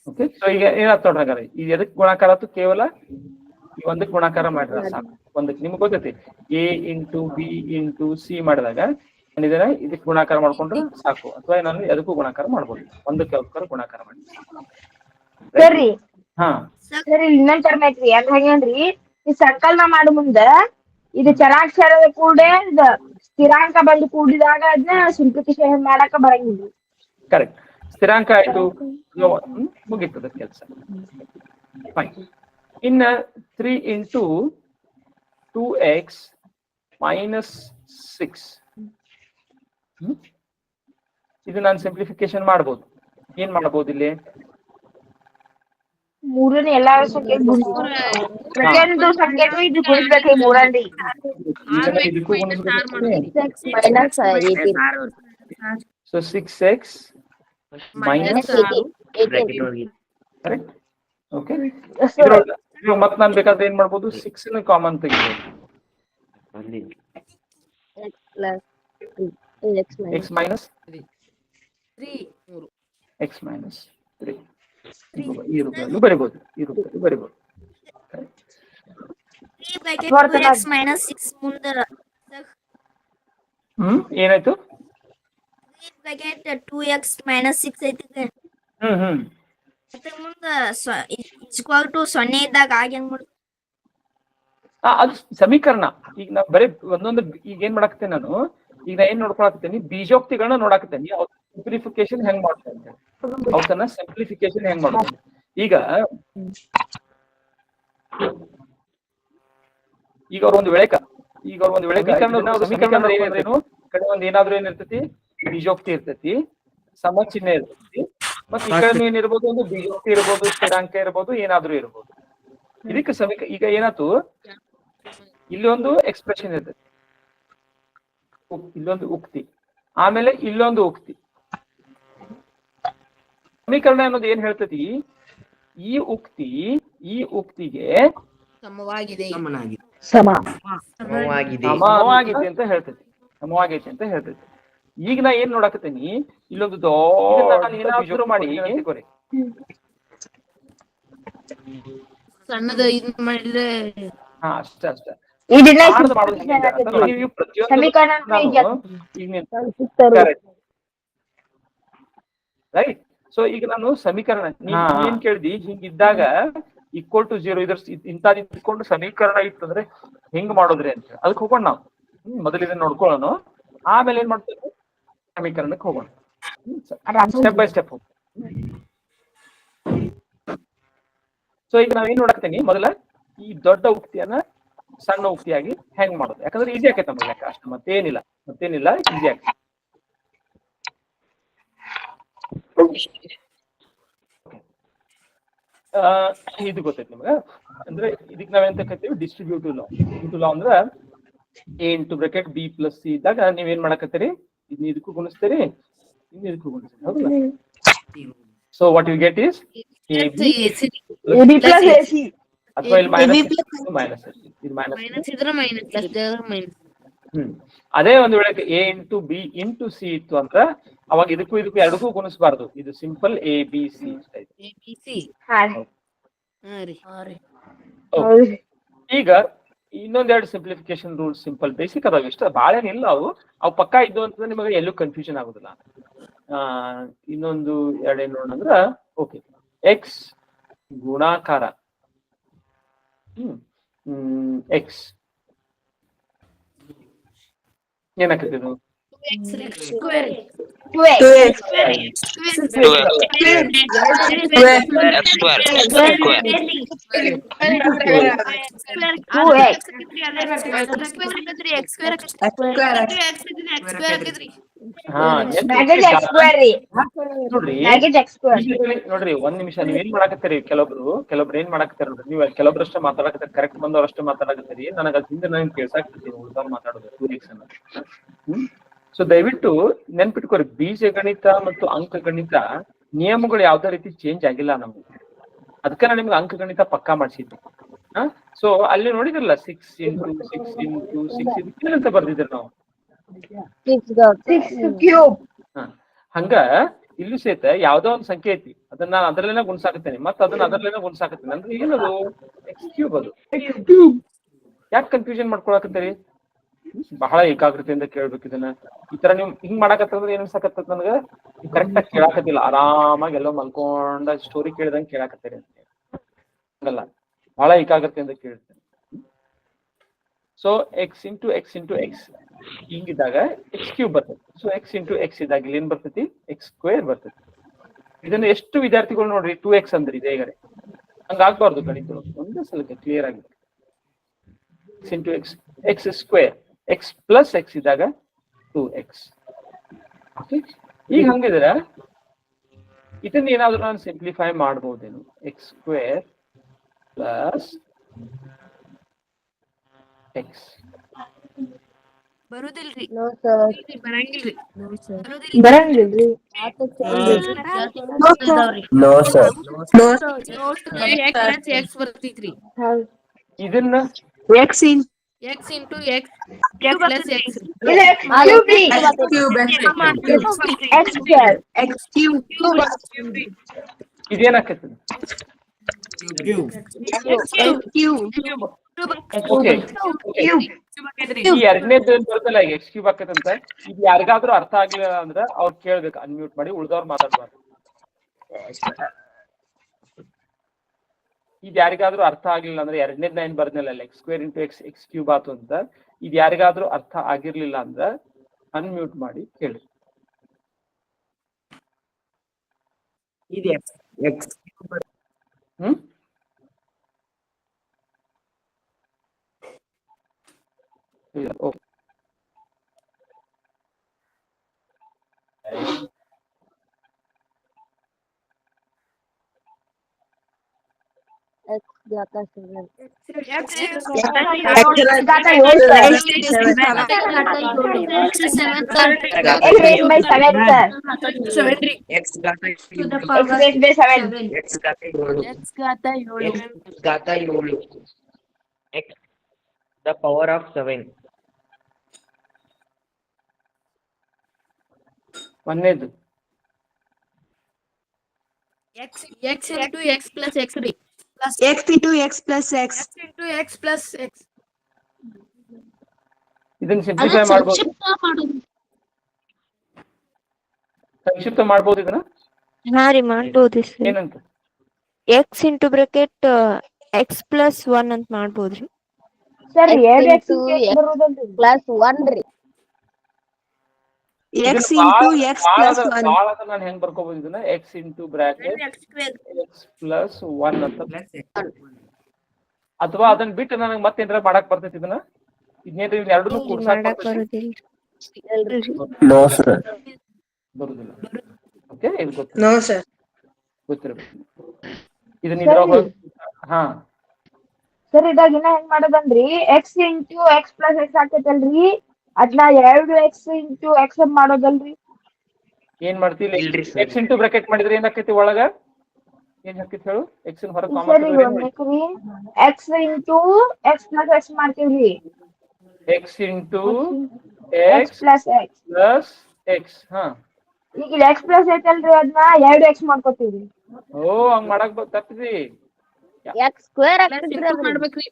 A: Okay, so ಈಗ ಏನಾಯ್ತು ನೋಡ್ರಿ, ಹಾಗಾದ್ರೆ ಈಗ ಎದಕ್ ಗುಣಾಕಾರ ಆಯ್ತು? ಕೇವಲ ಈ ಒಂದಕ್ಕೆ ಗುಣಾಕಾರ ಮಾಡಿದ್ರೆ ಸಾಕು. ಒಂದಕ್ಕೆ ನಿಮ್ಗೆ ಗೊತ್ತೈತಿ, a into b into c ಮಾಡಿದಾಗ ಏನಿದೆ ಇದಕ್ಕೆ ಗುಣಾಕಾರ ಮಾಡ್ಕೊಂಡ್ರೆ ಸಾಕು, ಅಥವಾ ನಾನು ಎದಕ್ಕೂ ಗುಣಾಕಾರ ಮಾಡ್ಬೋದು, ಒಂದಕ್ಕೆ ಯಾವ್ದಕ್ಕಾರ ಗುಣಾಕಾರ ಮಾಡಿ.
B: ಸರಿ
A: ಹಾ
B: ಸರಿ, ಇನ್ನೊಂದ್ ಟರ್ಮ್ ಐತ್ರಿ. ಅದ್ ಹೆಂಗಂದ್ರಿ, ಈ ಸಂಕಲನ ಮಾಡು ಮುಂದ ಇದು ಚರಾಕ್ಷರದ ಕೂಡ ಸ್ಥಿರಾಂಕ ಬಂದು ಕೂಡಿದಾಗ ಅದನ್ನ ಸಿಂಪ್ಲಿಫಿಕೇಶನ್ ಮಾಡಾಕ ಬರಂಗಿಲ್ಲ.
A: ಕರೆಕ್ಟ್, ಸ್ಥಿರಾಂಕ ಆಯ್ತು, ಮುಗೀತದ ಕೆಲಸ. ಇನ್ನ 3 into 2x minus 6 ಇದು ನಾನು ಸಿಂಪ್ಲಿಫಿಕೇಶನ್ ಮಾಡ್ಬೋದು. ಏನ್ ಮಾಡ್ಬೋದು ಇಲ್ಲಿ?
B: ಮೂರನೇ ಎಲ್ಲಾ ಸಂಖ್ಯೆ ಪ್ರತಿಯೊಂದು ಸಂಖ್ಯೆಗೂ ಇದು ಗುಣಿಸ್ಬೇಕ್ರಿ ಮೂರಲ್ಲಿ.
A: ಇದಕ್ಕೂ
F: minus 18.
A: So 6x minus correct. Okay, ಮತ್ ನಾನ್ ಬೇಕಾದ್ರೆ ಏನ್ ಮಾಡ್ಬೋದು, 6 ಕಾಮನ್ ತೆಗಿಬೋದು. x minus 3 ಈ ರೂಪದಲ್ಲಿ ಬರಿಬಹುದು. ಏನಾಯ್ತು?
G: 2x minus 6 ಐತಿ. ಮುಂದ =0 ಇದ್ದಾಗ ಆಗೇನ್ ಮಾಡು?
A: ಅದು ಸಮೀಕರಣ. ಈಗ ನಾ ಬರೀ ಒಂದೊಂದು ಈಗ ಏನ್ ಮಾಡಾಕತ್ತೇನೆ ನಾನು, ಈಗ ನಾ ಏನ್ ನೋಡ್ಕೊಳಕತ್ತೇನಿ, ಬೀಜೋಕ್ತಿಗಳನ್ನ ನೋಡಾಕತ್ತೇನಿ. ಸಿಂಪ್ಲಿಫಿಕೇಶನ್ ಹೆಂಗ್ ಮಾಡ್ತೇನೆ, ಅವನ್ನ ಸಿಂಪ್ಲಿಫಿಕೇಶನ್ ಹೆಂಗ್ ಮಾಡ್ತೇನೆ. ಈಗ ಅವ್ರ ಒಂದು ವೇಳೆ ಈಗ ಒಂದ್ ವೇಳೆ ಸಮೀಕರಣ ಏನೇನು ಕಡೆ ಒಂದ್ ಏನಾದ್ರೂ ಏನಿರ್ತೈತಿ ಬೀಜೋಕ್ತಿ ಇರ್ತೈತಿ, ಸಮಚಿಹ್ನೆ ಇರ್ತೈತಿ, ಮತ್ತೆ ಈ ಕಡೆ ಏನಿರ್ಬೋದು ಒಂದು ಬೀಜೋಕ್ತಿ ಇರ್ಬೋದು, ಸ್ಥಿರಾಂಕ ಇರ್ಬೋದು, ಏನಾದ್ರೂ ಇರ್ಬೋದು. ಇದಕ್ಕೆ ಈಗ ಏನಾಯ್ತು, ಇಲ್ಲಿ ಒಂದು ಎಕ್ಸ್ಪ್ರೆಷನ್ ಇರ್ತೈತಿ, ಇಲ್ಲೊಂದು ಉಕ್ತಿ, ಆಮೇಲೆ ಇಲ್ಲೊಂದು ಉಕ್ತಿ. ಸಮೀಕರಣ ಅನ್ನೋದು ಏನ್ ಹೇಳ್ತೈತಿ, ಈ ಉಕ್ತಿಗೆ
D: ಸಮವಾಗಿದೆ
A: ಸಮವಾಗಿದೆ ಅಂತ ಹೇಳ್ತೈತಿ, ಸಮವಾಗೈತಿ ಅಂತ ಹೇಳ್ತೈತಿ. ಈಗ ನಾ ಏನ್ ನೋಡಕತ್ತೀನಿ, ಇಲ್ಲೊಂದು ದೊಡ್ಡ ಮಾಡಿ
D: ಸಣ್ಣದ ಇದ್ ಮಾಡಿದ್ರೆ
A: ಹಾ ಅಷ್ಟೇ ಅಷ್ಟೇ
B: ಇದನ್ನ
A: ರೈಟ್. ಸೊ ಈಗ ನಾನು ಸಮೀಕರಣ ಏನ್ ಕೇಳ್ದಿ, ಹಿಂಗಿದ್ದಾಗ ಈಕ್ವಲ್ ಟು 0 ಇದ್ರ ಇಂತಾದ್ ಇಟ್ಕೊಂಡು ಸಮೀಕರಣ ಇತ್ತಂದ್ರೆ ಹೆಂಗ್ ಮಾಡೋದ್ರಿ ಅಂತ ಅದಕ್ಕೆ ಹೋಗೋಣ ನಾವು. ಮೊದಲು ಇದನ್ನ ನೋಡ್ಕೊಳ್ಳೋಣ, ಆಮೇಲೆ ಏನ್ ಮಾಡ್ತೇವೆ ಸಮೀಕರಣಕ್ಕೆ ಹೋಗೋಣ. ಸ್ಟೆಪ್ ಬೈ ಸ್ಟೆಪ್ ಹೋಗೋಣ. ಸೊ ಈಗ ನಾವೇನ್ ನೋಡಕ್ತೀನಿ, ಮೊದಲ ಈ ದೊಡ್ಡ ಉಕ್ತಿಯನ್ನ ಸಣ್ಣ ಉಕ್ತಿಯಾಗಿ ಹೆಂಗ್ ಮಾಡೋದು, ಯಾಕಂದ್ರೆ ಈಸಿ ಆಕೈತೆ ನಮಗೆ ಲೆಕ್ಕ ಅಷ್ಟು, ಮತ್ತೇನಿಲ್ಲ ಈಸಿ ಆಕೈತೆ. ಇದು ಗೊತ್ತೈತಿ ನಿಮ್ಗ, ಅಂದ್ರೆ ಇದಕ್ಕೆ ನಾವೇನ್ ತಕತ್ತೀವಿ ಡಿಸ್ಟ್ರಿಬ್ಯೂಟಿವ್ ಲಾ ಅಂದ್ರೆ a into bracket b plus c ಇದ್ದಾಗ ನೀವೇನ್ ಮಾಡಕತ್ತೀರಿ, ಇದನ್ನ ಇದಕ್ಕೂ ಗುಣಿಸ್ತೀರಿ, ಇನ್ನು ಇದಕ್ಕೂ ಗುಣಿಸ್ತೀರಿ, ಹೌದಲ್ಲ? So what you get is ab
B: plus ac
A: ಅಥವಾ ಇಲ್ಲಿ ಮೈನಸ್ ಇದು
D: ಮೈನಸ್ ಇದ್ರೆ ಮೈನಸ್ ಪ್ಲಸ್ ಮೈನಸ್.
A: ಅದೇ ಒಂದು ವೇಳೆ a into b into c ಇತ್ತು ಅಂದ್ರ ಅವಾಗ ಇದಕ್ಕೂ ಎರಡಕ್ಕೂ ಗುಣಿಸಬಾರ್ದು, ಇದು ಸಿಂಪಲ್ a b c ಈಗ ಇನ್ನೊಂದೆರಡು ಸಿಂಪ್ಲಿಫಿಕೇಶನ್ ರೂಲ್ಸ್ ಸಿಂಪಲ್ ಬೇಸಿಕ್ ಅದಾವ, ಇಷ್ಟ ಬಾಳೇನಿಲ್ಲ, ಅವು ಪಕ್ಕಾ ಇದ್ದು ಅಂತಂದ್ರೆ ನಿಮಗೆ ಎಲ್ಲೂ ಕನ್ಫ್ಯೂಷನ್ ಆಗುದಿಲ್ಲ. ಇನ್ನೊಂದು ಎರಡೇನು ನೋಡೋಣ ಓಕೆ, ಎಕ್ಸ್ ಗುಣಾಕಾರ ಎಕ್ಸ್ ಏನಾಗ್ತದೆ ಇದು, ನೋಡ್ರಿ ಒಂದ್ ನಿಮಿಷ ನೀವ್ ಏನ್ ಮಾಡಾಕತ್ತೀರಿ, ಕೆಲವೊಬ್ರು ಏನ್ ಮಾಡಾಕತ್ತೀರಿ ನೋಡ್ರಿ, ನೀವು ಕೆಲವೊಬ್ರಷ್ಟೇ ಮಾತಾಡಕತ್ತೀರಿ, ಕರೆಕ್ಟ್ ಬಂದವರಷ್ಟೇ ಮಾತಾಡಕತ್ತೀರಿ, ನನಗ ಹಿಂದೆ ನಾನು ಕೇಳ್ಸಾಕ್ತೀನಿ ಉಳ್ದವ್ರು ಮಾತಾಡೋದು 2x ಅನ್ನ. ಸೊ ದಯವಿಟ್ಟು ನೆನ್ಪಿಟ್ಕೋರಿ, ಬೀಜಗಣಿತ ಮತ್ತು ಅಂಕಗಣಿತ ನಿಯಮಗಳು ಯಾವ್ದೇ ರೀತಿ ಚೇಂಜ್ ಆಗಿಲ್ಲ ನಮ್ಗೆ, ಅದಕ್ಕೆ ನಾನು ನಿಮ್ಗೆ ಅಂಕಗಣಿತ ಪಕ್ಕಾ ಮಾಡಿಸಿದ್ದೆ. ಸೊ ಅಲ್ಲಿ ನೋಡಿದ್ರಲ್ಲ 6 ಇಂಟು 6 ಇದಕ್ಕೆ ಬರ್ದಿದ್ರಿ ನಾವು, ಹಂಗ ಇಲ್ಲೂ ಸಹಿತ ಯಾವ್ದೋ ಒಂದು ಸಂಖ್ಯೆ ಐತಿ, ಅದನ್ನ ನಾನು ಅದ್ರಲ್ಲೇನ ಗುಣಿಸಾಕತ್ತೇನೆ, ಮತ್ತೆ ಅದನ್ನ ಅದ್ರಲ್ಲೇನ ಗುಣಿಸಾಕತ್ತೇನೆ, ಅಂದ್ರೆ ಏನದು ಎಕ್ಸ್ ಕ್ಯೂಬ್. ಅದು ಯಾಕೆ ಕನ್ಫ್ಯೂಷನ್ ಮಾಡ್ಕೊಳಕತ್ತೀರಿ, ಬಹಳ ಏಕಾಗ್ರತೆಯಿಂದ ಕೇಳ್ಬೇಕು ಇದನ್ನ. ಈ ತರ ನೀವು ಹಿಂಗ್ ಮಾಡಾಕತ್ತಂದ್ರೆ ಏನ್ ಅನ್ಸಾಕತ್ತ ನನಗ, ಕರೆಕ್ಟ್ ಆಗಿ ಕೇಳಾಕತ್ತಿಲ್ಲ, ಆರಾಮಾಗಿ ಎಲ್ಲೋ ಮಲ್ಕೊಂಡ ಸ್ಟೋರಿ ಕೇಳಿದಂಗೆ ಕೇಳಾಕತ್ತೀರಿ ಅಂತ. ಹಂಗಲ್ಲ, ಬಹಳ ಏಕಾಗ್ರತೆಯಿಂದ ಕೇಳ್ತೇನೆ. ಸೊ ಎಕ್ಸ್ ಇಂಟು ಎಕ್ಸ್ ಹಿಂಗಿದ್ದಾಗ ಎಕ್ಸ್ ಕ್ಯೂಬ್ ಬರ್ತೈತಿ. ಸೊ ಎಕ್ಸ್ ಇಂಟು ಎಕ್ಸ್ ಇದ್ದಾಗ ಇಲ್ಲಿ ಏನ್ ಬರ್ತೈತಿ, ಎಕ್ಸ್ ಸ್ಕ್ವೇರ್ ಬರ್ತೈತಿ. ಇದನ್ನ ಎಷ್ಟು ವಿದ್ಯಾರ್ಥಿಗಳು ನೋಡ್ರಿ 2x ಅಂದ್ರೆ ಇದೆ ಈಗಡೆ, ಹಂಗಾಗ್ಬಾರ್ದು ಗಣಿತಗಳು, ಒಂದೇ ಸಲಕ್ಕೆ ಕ್ಲಿಯರ್ ಆಗಿದೆ. X into x square, x plus x ಇದ್ದಾಗ 2x. ಈಗ ಹಂಗಿದ್ರೆ ಇದನ್ನ ಏನಾದ್ರು ನಾನು ಸಿಂಪ್ಲಿಫೈ ಮಾಡ್ಬೋದೇನು, ಎಕ್ಸ್ ಸ್ಕ್ವೇರ್ ಪ್ಲಸ್ ಎಕ್ಸ್
G: ಬರುದಿಲ್ರಿ,
D: ಬರಂಗಿಲ್ರಿ.
B: ಬರಂಗಿಲ್ರಿ.
D: ಎಕ್ಸ್ ಬರ್ತೈತ್ರಿ,
A: ಇದನ್ನ
B: x
D: into x plus x
A: ಇದೇನಾಕೈತಿ, ಈ ಎರಡನೇದು ಏನ್ ಬರ್ತಲ್ಲ ಈಗ ಎಕ್ಸ್ ಕ್ಯೂಬ್ ಆಕತ್ತಂತ, ಇದು ಯಾರಿಗಾದ್ರೂ ಅರ್ಥ ಆಗ್ಲಿಲ್ಲ ಅಂದ್ರ ಅವ್ರು ಕೇಳ್ಬೇಕು, ಅನ್ಮ್ಯೂಟ್ ಮಾಡಿ, ಉಳ್ದವ್ರು ಮಾತಾಡ್ಬಾರ್ದು. ಇದು ಯಾರಿಗಾದ್ರೂ ಅರ್ಥ ಆಗ್ಲಿಲ್ಲ ಅಂದ್ರೆ ಎರಡನೇದ್ ಏನ್ ಬರ್ದಿಲ್ಲ, x square into x cube ಆತು ಅಂತ, ಇದು ಯಾರಿಗಾದ್ರೂ ಅರ್ಥ ಆಗಿರ್ಲಿಲ್ಲ ಅಂದ್ರ ಅನ್ಮ್ಯೂಟ್ ಮಾಡಿ ಕೇಳಿ. ಓಕೆ.
F: X ಘಾತ 7.
B: ಘಾತ 7 sir.
D: X 7 sir.
B: X raised by 7 sir.
D: 7 ರೀ.
C: X ಘಾತ
B: X raised by 7.
C: X ಘಾತ 7
D: X ಘಾತ 7.
C: X ಘಾತ 7 X the power of 7
A: ಒಂದೇದು
D: X into X plus X ರೀ.
H: X into X plus X.
D: into X plus X.
A: ಇದನ್ನ simplify ಮಾಡ್ಬೋದು, ಸಂಕ್ಷಿಪ್ತ ಮಾಡ್ಬೋದು ಇದನ್ನ.
I: ಹಾ ರೀ ಮಾಡ್ಬೋದು ಸರ್.
A: ಏನಂತ
I: X into bracket X plus 1 ಅಂತ ಮಾಡ್ಬೋದ್ರಿ.
B: Sir,
F: X
B: 2 X
F: into X
B: ಬರುವುದಲ್ರಿ?
F: plus 1 ರೀ.
H: X into X plus 1.
A: ನಾನು ಹೆಂಗ್ ಬರ್ಕೋಬಹುದು ಇದನ್ನ? X into bracket X plus 1 ಅಂತ, ಅಥವಾ ಅದನ್ನ ಬಿಟ್ಟು ನನಗೆ ಮತ್ತೇನಾರ ಮಾಡಕ್ ಬರ್ತೈತಿ ಇದನ್ನ? ಇದನ್ನೇನು ಎರಡನ್ನೂ ಕೂಡ್ಸಕ್
I: ಮಾಡಕ್
A: ಬರ್ತೈತಿ? ಬರುದಿಲ್ಲ. ಓಕೆ, ಇದು ಗೊತ್ತು,
H: No sir.
A: ಗೊತ್ತಿರಬೇಕು. ಇದನ್ನ ಇದ್ರೊಳಗೆ ಹಾ
B: ಸರ್ ಇದಾಗ ಇನ್ನ ಹೆಂಗ್ ಮಾಡೋದಂದ್ರಿ, x into x plus x ಆಗ್ತೈತಲ್ರಿ, ಅದ್ನ 2 ಎಕ್ಸ್ ಇಂಟು ಎಕ್ಸ್ ಮಾಡೋದಲ್ರಿ?
A: ಏನ್ ಮಾಡ್ತಿಲ್ಲ?
C: ಇಲ್ರಿ sir.
A: ಎಕ್ಸ್ ಇಂಟು ಬ್ರಾಕೆಟ್ ಮಾಡಿದ್ರೆ ಏನಾಕೈತಿ ಒಳಗ? ಏನ್ ಹಾಕೈತಿ ಹೇಳು? ಎಕ್ಸ್ ಹೊರಗೆ ಕಾಮನ್
B: ಸರ್ ಈಗ ಒಂದಕ್ರಿ x into x plus x ಮಾಡ್ತೀವ್ರಿ.
A: X into
B: x
A: x
B: plus x.
A: Plus x. ಹಾ,
B: ಈಗ ಇಲ್ಲಿ ಎಕ್ಸ್ ಪ್ಲಸ್ ಐತಲ್ರಿ, ಅದನ್ನ 2 ಎಕ್ಸ್ ಮಾಡ್ಕೊತೀವಿ.
A: ಓ ಹಂಗ್ ಮಾಡಕ್ ತಪ್ಪಿದ್ರಿ.
F: X square
D: Plus
F: ಆಗ್ತೈತ್ರಿ
D: into
F: ಅದು.
D: ಮಾಡ್ಬೇಕ್ರಿ.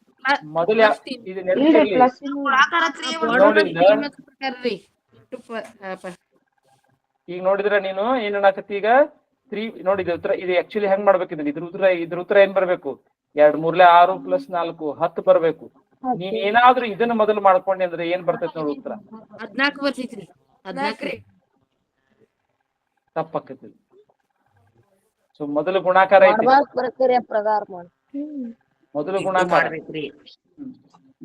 A: ಮೊದಲ ಇದು
B: ಇಲ್ರಿ
A: ನೆನಪಿರ್ಲಿ.
B: ಪ್ಲಸ್
D: ರೀ.
A: ಈಗ ನೋಡಿದ್ರ ನೀನು ಏನ್ ಅನ್ನಕತ್ತಿ ಈಗ? 3 ನೋಡಿ, ಇದ್ರ ಉತ್ತರ ಇದು ಆಕ್ಚುಲಿ ಹೆಂಗ್ ಮಾಡ್ಬೇಕಿದ್ರೆ ಇದ್ರ ಉತ್ತರ ಏನ್ ಬರ್ಬೇಕು? 2 3 6 ಪ್ಲಸ್ 4 10 ಬರ್ಬೇಕು. ನೀನ್ ಏನಾದ್ರೂ ಇದನ್ನ ಮೊದಲು ಮಾಡ್ಕೊಂಡೆ ಅಂದ್ರೆ ಏನ್ ಬರ್ತೈತಿ ನೋಡಿ ಉತ್ತರ?
D: 14 ಬರ್ತೈತ್ರಿ. 14 ರೀ.
A: ತಪ್ಪಾಕೈತಿ. ಸೊ ಮೊದಲು ಗುಣಾಕಾರ ಐತಿ,
F: ಮಾಡ್ಬಾರ್ದ್ ಪ್ರಕ್ರಿಯೆ ಪ್ರಕಾರ ಮಾಡಿ.
A: ಮೊದಲು ಗುಣಾಕಾರ.
C: ಮಾಡ್ಬೇಕ್ರಿ.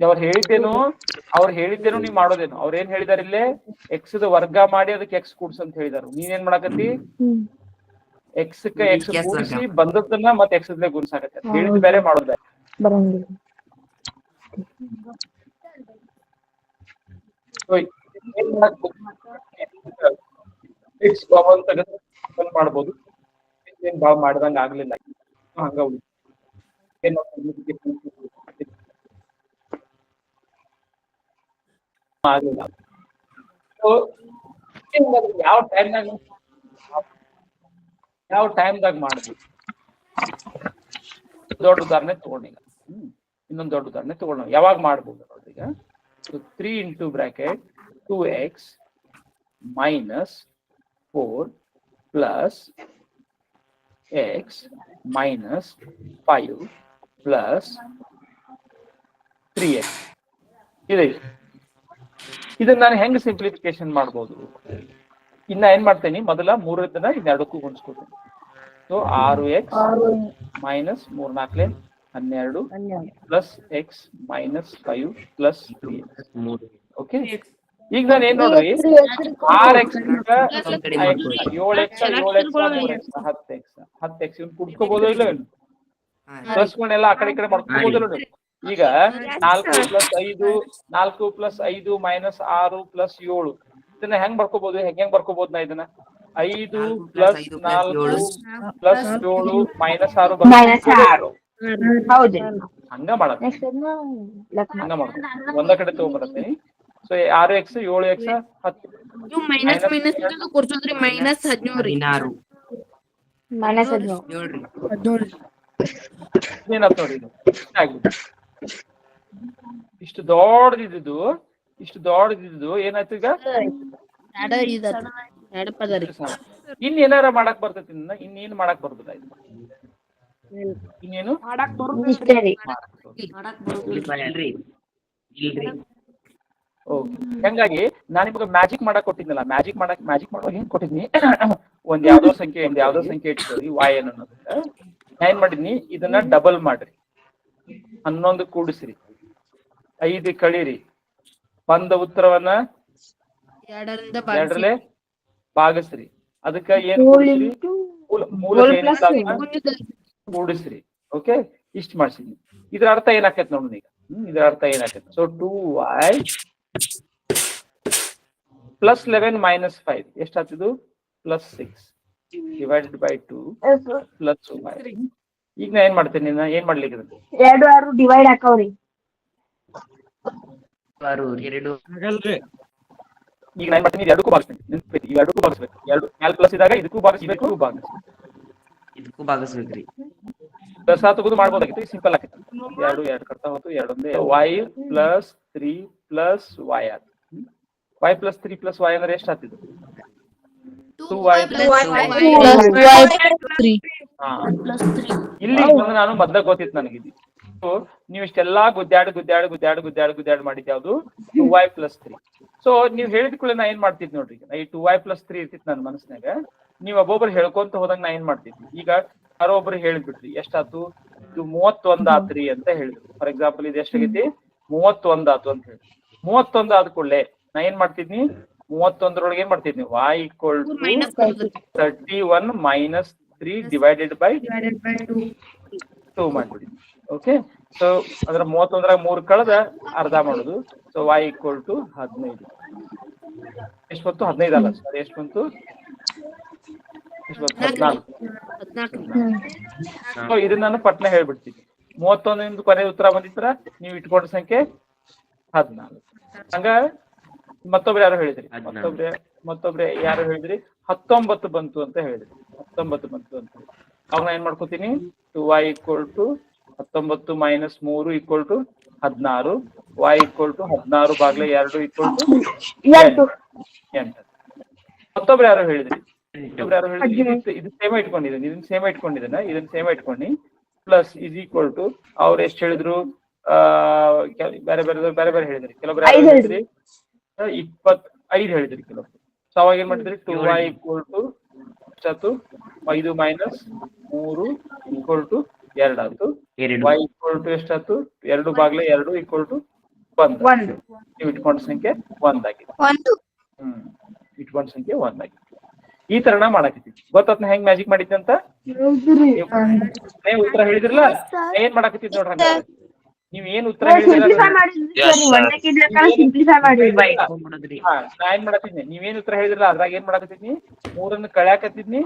A: ಅವ್ರು ಹೇಳಿದ್ದೇನು ನೀವ್ ಮಾಡೋದೇನು? ಅವ್ರ ಏನ್ ಹೇಳಿದಾರ ಇಲ್ಲೇ? ಎಕ್ಸ್ ವರ್ಗ ಮಾಡಿ ಅದಕ್ಕೆ ಎಕ್ಸ್ ಕೂಡ್ಸ್ ಅಂತ ಹೇಳಿದಾರ. ನೀನೇನ್ ಮಾಡಕತ್ತಿ? ಎಕ್ಸ್ ಎಕ್ಸ್ ಕೂಡಿಸಿ ಬಂದದ್ದನ್ನ ಮತ್ತೆ ಎಕ್ಸ್ ಗುಣಿಸಾಕತ್ತೆ. ಹೇಳಿದ್ ಬೇರೆ ಮಾಡೋದ್ ಬೇರೆ.
B: ಬರಂಗಿಲ್ಲ.
A: ಎಕ್ಸ್ ಕಾಮನ್ ತೆಗೆದು ಮಾಡ್ಬೋದು. ಏನ್ ಬಾಳ್ ಮಾಡ್ದಂಗ ಆಗ್ಲಿಲ್ಲ, ಹಂಗ ಆಗ್ಲಿಲ್ಲ. ಯಾವ ಟೈಮ್ದಾಗ ಮಾಡ್ಬೋದು? ದೊಡ್ಡ ಉದಾಹರಣೆ ತಗೊಂಡೀಗ. ಇನ್ನೊಂದು ದೊಡ್ಡ ಉದಾಹರಣೆ ತಗೊಂಡ ಯಾವಾಗ ಮಾಡ್ಬೋದು ನೋಡ್ರಿ ಈಗ. 3 into bracket 2x minus 4 plus x minus 5 plus 3x ಇದೆ. ಇದನ್ನ ನಾನು ಹೆಂಗ್ ಸಿಂಪ್ಲಿಫಿಕೇಶನ್ ಮಾಡ್ಬೋದು? ಇನ್ನ ಏನ್ ಮಾಡ್ತೇನೆ, ಮೊದಲ 3 ಇನ್ನೆರಡಕ್ಕೂ ಗುಣಿಸ್ಕೊತೀನಿ. So 6x minus 3 4 12 plus x minus 5 plus 3x. Okay, ಈಗ ನಾನು ಏನ್ ನೋಡ್ರಿ, 6x 7x 10x ಇವ್ನು ಕುಡ್ಸ್ಕೋಬಹುದು ಇಲ್ಲ? ಪ್ಲಸ್ಗಳನ್ನೆಲ್ಲ ಆ ಕಡೆ ಈ ಕಡೆ ಮಾಡ್ಕೋಬಹುದಿಲ್ಲ? ಈಗ 4 ಪ್ಲಸ್ 5 ಮೈನಸ್ 6 ಪ್ಲಸ್ 7 ಇದನ್ನ ಹೆಂಗ್ ಬರ್ಕೋಬಹುದು? ಹೆಂಗ್ ಬರ್ಕೋಬಹುದು? ನಾ ಇದನ್ನ 5 ಪ್ಲಸ್ 4 ಪ್ಲಸ್ 7 ಮೈನಸ್ 6
B: ಹೌದು.
A: ಹಂಗ ಮಾಡಕ್ ಹಂಗ ಮಾಡ್ಕೊ ಒಂದ ಕಡೆ ತಗೊಂಡ್ಬರತ್ತೀನಿ. ಸೊ 6x 7x 10
D: ಇವು ಮೈನಸ್ ಮೈನಸ್ ಕೂರ್ಸೋದ್ರಿ. ಮೈನಸ್ 17 ರೀ.
C: 16
B: ಮೈನಸ್ 17.
C: 17
A: ಏನಾಯ್ತು ನೋಡಿ, ಇದು ಆಗ್ಬಿಟ್ಟು ಇಷ್ಟು ದೊಡ್ಡದಿದ್ದು ಏನಾಯ್ತು ಈಗ?
D: ಎರಡು ಪದ ರೀ.
A: ಇನ್ ಏನಾರ ಮಾಡಕ್ ಬರ್ತೈತಿ? ಇನ್ನೇನು ಮಾಡಕ್ ಬರುದಿಲ್ಲ. ಇದು ಇನ್ನೇನು
B: ಇಷ್ಟೇ ರೀ.
C: ಇಲ್ರಿ ಇಲ್ರಿ.
A: ಹಂಗಾಗಿ ನಾನು ನಿಮ್ಗೆ ಮ್ಯಾಜಿಕ್ ಮಾಡಕ್ ಕೊಟ್ಟಿದ್ನಲ್ಲ, ಮ್ಯಾಜಿಕ್ ಮಾಡೋ ಹೆಂಗ್ ಕೊಟ್ಟಿದ್ನಿ? ಒಂದ್ ಯಾವ್ದೋ ಸಂಖ್ಯೆ ಇಟ್ಕೊಳ್ಳಿ y ಅನ್ನೋದನ್ನ. ಏನ್ ಮಾಡಿದ್ನಿ, ಇದನ್ನ ಡಬಲ್ ಮಾಡ್ರಿ, 11 ಕೂಡಿಸ್ರಿ, 5 ಕಳೀರಿ, ಬಂದ ಉತ್ತರವನ್ನ
D: ಎರಡರಿಂದ
A: ಎರಡರಲ್ಲೇ ಭಾಗಿಸ್ರಿ. ಅದಕ್ಕ ಏನ್
B: Whole
A: ಕೂಡಿಸ್ರಿ?
B: into
A: ಮೂಲ
B: whole
A: ಏನಿಲ್ಲ
B: plus
A: ಅದನ್ನ ಕೂಡಿಸ್ರಿ. ಓಕೆ, ಇಷ್ಟ ಮಾಡ್ಸಿದ್ನಿ. ಇದ್ರ ಅರ್ಥ ಏನಾಕೈತಿ ನೋಡ್ರಿ ಈಗ. ಇದರ ಅರ್ಥ ಏನಾಕೈತಿ? ಸೊ 2y ಪ್ಲಸ್ 11 ಮೈನಸ್ 5 ಎಷ್ಟಾಗ್ತಿದ್ದು? Plus 6 divided by 2 plus y. ಈಗ ನಾ ಏನ್ ಮಾಡ್ತೀನಿ? ಏನ್ ಮಾಡ್ಲಿಕ್ಕೆ?
B: 2 6 ಡಿವೈಡ್ ಹಾಕವ್ರಿ.
C: ಎರಡು
A: ಈಗ ನಾ ಏನ್ ಮಾಡ್ತೀನಿ? ಎರಡಕ್ಕೂ ಭಾಗಿಸ್ತೀನಿ. ನೆನ್ಪಿಟ್ಟು ಎರಡಕ್ಕೂ ಭಾಗಿಸ್ಬೇಕು. ಎರಡು ಮ್ಯಾಲ್ ಪ್ಲಸ್ ಇದ್ದಾಗ ಇದಕ್ಕೂ ಭಾಗಿಸ್ಬೇಕು,
C: ಇದಕ್ಕೂ ಭಾಗಿಸ್ಬೇಕ್ರಿ.
A: ಪ್ಲಸ್ ತಗೋದು ಮಾಡ್ಬೋದಾಗಿತ್ತು. ಸಿಂಪಲ್ ಆಗಿತ್ತು. ಎರಡು ಕರ್ತಾ ಹೋಯ್ತು. ಎರಡೊಂದೇ y ಪ್ಲಸ್ 3 ಪ್ಲಸ್ y ಆಯ್ತು. y ಪ್ಲಸ್ 3 ಪ್ಲಸ್ y ಅಂದ್ರೆ ಎಷ್ಟು ಆಗ್ತಿದ್ದು? 2y ಇಲ್ಲಿ ಬಂದು ನಾನು ಮೊದ್ಲ ಗೊತ್ತಿತ್ತು ನನಗೆ. ಸೊ ನೀವು ಇಷ್ಟೆಲ್ಲಾ ಗುದ್ದಾಡಿ ಮಾಡಿದ್ ಯಾವ್ದು? 2y plus 3. ಸೊ ನೀವ್ ಹೇಳಿದ ಕೂಡ ನಾ ಏನ್ ಮಾಡ್ತಿದ್ ನೋಡ್ರಿ, ಈ 2y ಪ್ಲಸ್ 3 ಇರ್ತಿತ್ತು ನನ್ನ ಮನಸ್ಸಿನಾಗ. ನೀವ್ ಒಬ್ಬೊಬ್ರು ಹೇಳ್ಕೊಂತ ಹೋದಂಗ ನಾ ಏನ್ ಮಾಡ್ತಿದ್ವಿ, ಈಗ ಯಾರೋ ಒಬ್ರು ಹೇಳಿದ್ಬಿಟ್ರಿ ಎಷ್ಟಾತು? ಇದು 31 ಆತ್ರಿ ಅಂತ ಹೇಳಿದ್ರು. ಫಾರ್ ಎಕ್ಸಾಂಪಲ್ ಇದು ಎಷ್ಟಾಗೈತಿ? 31 ಆತು ಅಂತ ಹೇಳಿ. 31 ಆದ ಕೂಡಲೇ ನಾ ಏನ್ ಮಾಡ್ತಿದ್ನಿ? 31 ಏನ್ ಮಾಡ್ತಿದ್ನಿ? y equal to 31 minus 3 divided by 2 ಮಾಡ್ಬಿಡಿ. ಓಕೆ, ಸೊ ಅದ್ರ 31 3 ಕಳೆದ ಅರ್ಧ ಮಾಡುದು. So y equal to 15. ಎಷ್ಟು ಬಂತು? 15 ಅಲ್ಲ ಸರ್, ಎಷ್ಟು ಬಂತು? 14. ಸೊ ಇದನ್ನ ನಾನು ಪಟ್ನ ಹೇಳ್ಬಿಡ್ತೀನಿ. 31 ಕೊನೆ ಉತ್ತರ ಬಂದಿತ್ರ ನೀವು ಇಟ್ಕೊಂಡ ಸಂಖ್ಯೆ 14. ಹಂಗ ಮತ್ತೊಬ್ರು ಯಾರು ಹೇಳಿದ್ರಿ? ಮತ್ತೊಬ್ರೆ ಯಾರು ಹೇಳಿದ್ರಿ? 19 ಬಂತು ಅಂತ ಹೇಳಿದ್ರಿ. 19 ಬಂತು ಅಂತ ಹೇಳಿ ಅವಾಗ ನಾ ಏನ್ ಮಾಡ್ಕೋತೀನಿ? 2y equal to 19 minus 3 equal to 16. y equal to 16 ಬಾಗ್ಲೆ 2 ಈಕ್ವಲ್ ಟು 8. ಮತ್ತೊಬ್ರು ಯಾರು ಹೇಳಿದ್ರಿ? ಇದು ಸೇಮ ಇಟ್ಕೊಂಡಿದ್ದೀನಿ, ಇದನ್ನ ಸೇಮ ಇಟ್ಕೊಂಡು ಪ್ಲಸ್ ಇಸ್ ಈಕ್ವಲ್ ಟು ಅವ್ರು ಎಷ್ಟು ಹೇಳಿದ್ರು? ಬೇರೆ ಹೇಳಿದ್ರಿ. ಕೆಲವೊಬ್ರು ಯಾರು ಹೇಳಿದ್ರಿ? 25 ಹೇಳಿದ್ರಿ ಕೆಲವೊಬ್ರು. ಸೊ ಅವಾಗ ಏನ್ ಮಾಡಿದ್ರಿ? 2y ಈಕ್ವಲ್ ಟು ಎಷ್ಟಾಯ್ತು? 5 ಮೈನಸ್ 3 ಈಕ್ವಲ್ ಟು 2 ಆಯ್ತು. y ಈಕ್ವಲ್ ಟು ಎಷ್ಟಾಯ್ತು? 2 ಬಾಗ್ಲೆ 2 ಈಕ್ವಲ್ ಟು 1. ನೀವು ಇಟ್ಕೊಂಡ ಸಂಖ್ಯೆ 1 ಆಗಿದೆ. ಇಟ್ಕೊಂಡ ಸಂಖ್ಯೆ 1 ಆಗಿದೆ. ಈ ತರನ ಮಾಡಾಕತ್ತೀವಿ. ಗೊತ್ತಾತ್ನ ಹೆಂಗ್ ಮ್ಯಾಜಿಕ್ ಮಾಡಿದ್ದೆ ಅಂತ? ನೀವು ಉತ್ತರ ಹೇಳಿದ್ರಲ್ಲ, ಏನ್ ಮಾಡಾಕತ್ತಿದ್ ನೋಡ್ರಿ. ಹಂಗಾದ್ರೆ ನೀವ್ ಏನ್ ಉತ್ತರ ಹೇಳಿದ್ರಿ? ನಾ ಏನ್ ಮಾಡಾಕತ್ತಿದ್ನಿ? ನೀವೇನ್ ಉತ್ತರ ಹೇಳಿದ್ರಲ್ಲ ಅದ್ರಾಗ ಏನ್ ಮಾಡಾಕತ್ತಿದ್ನಿ? 3 ಕಳ್ಯಾಕತ್ತಿದ್ನಿ,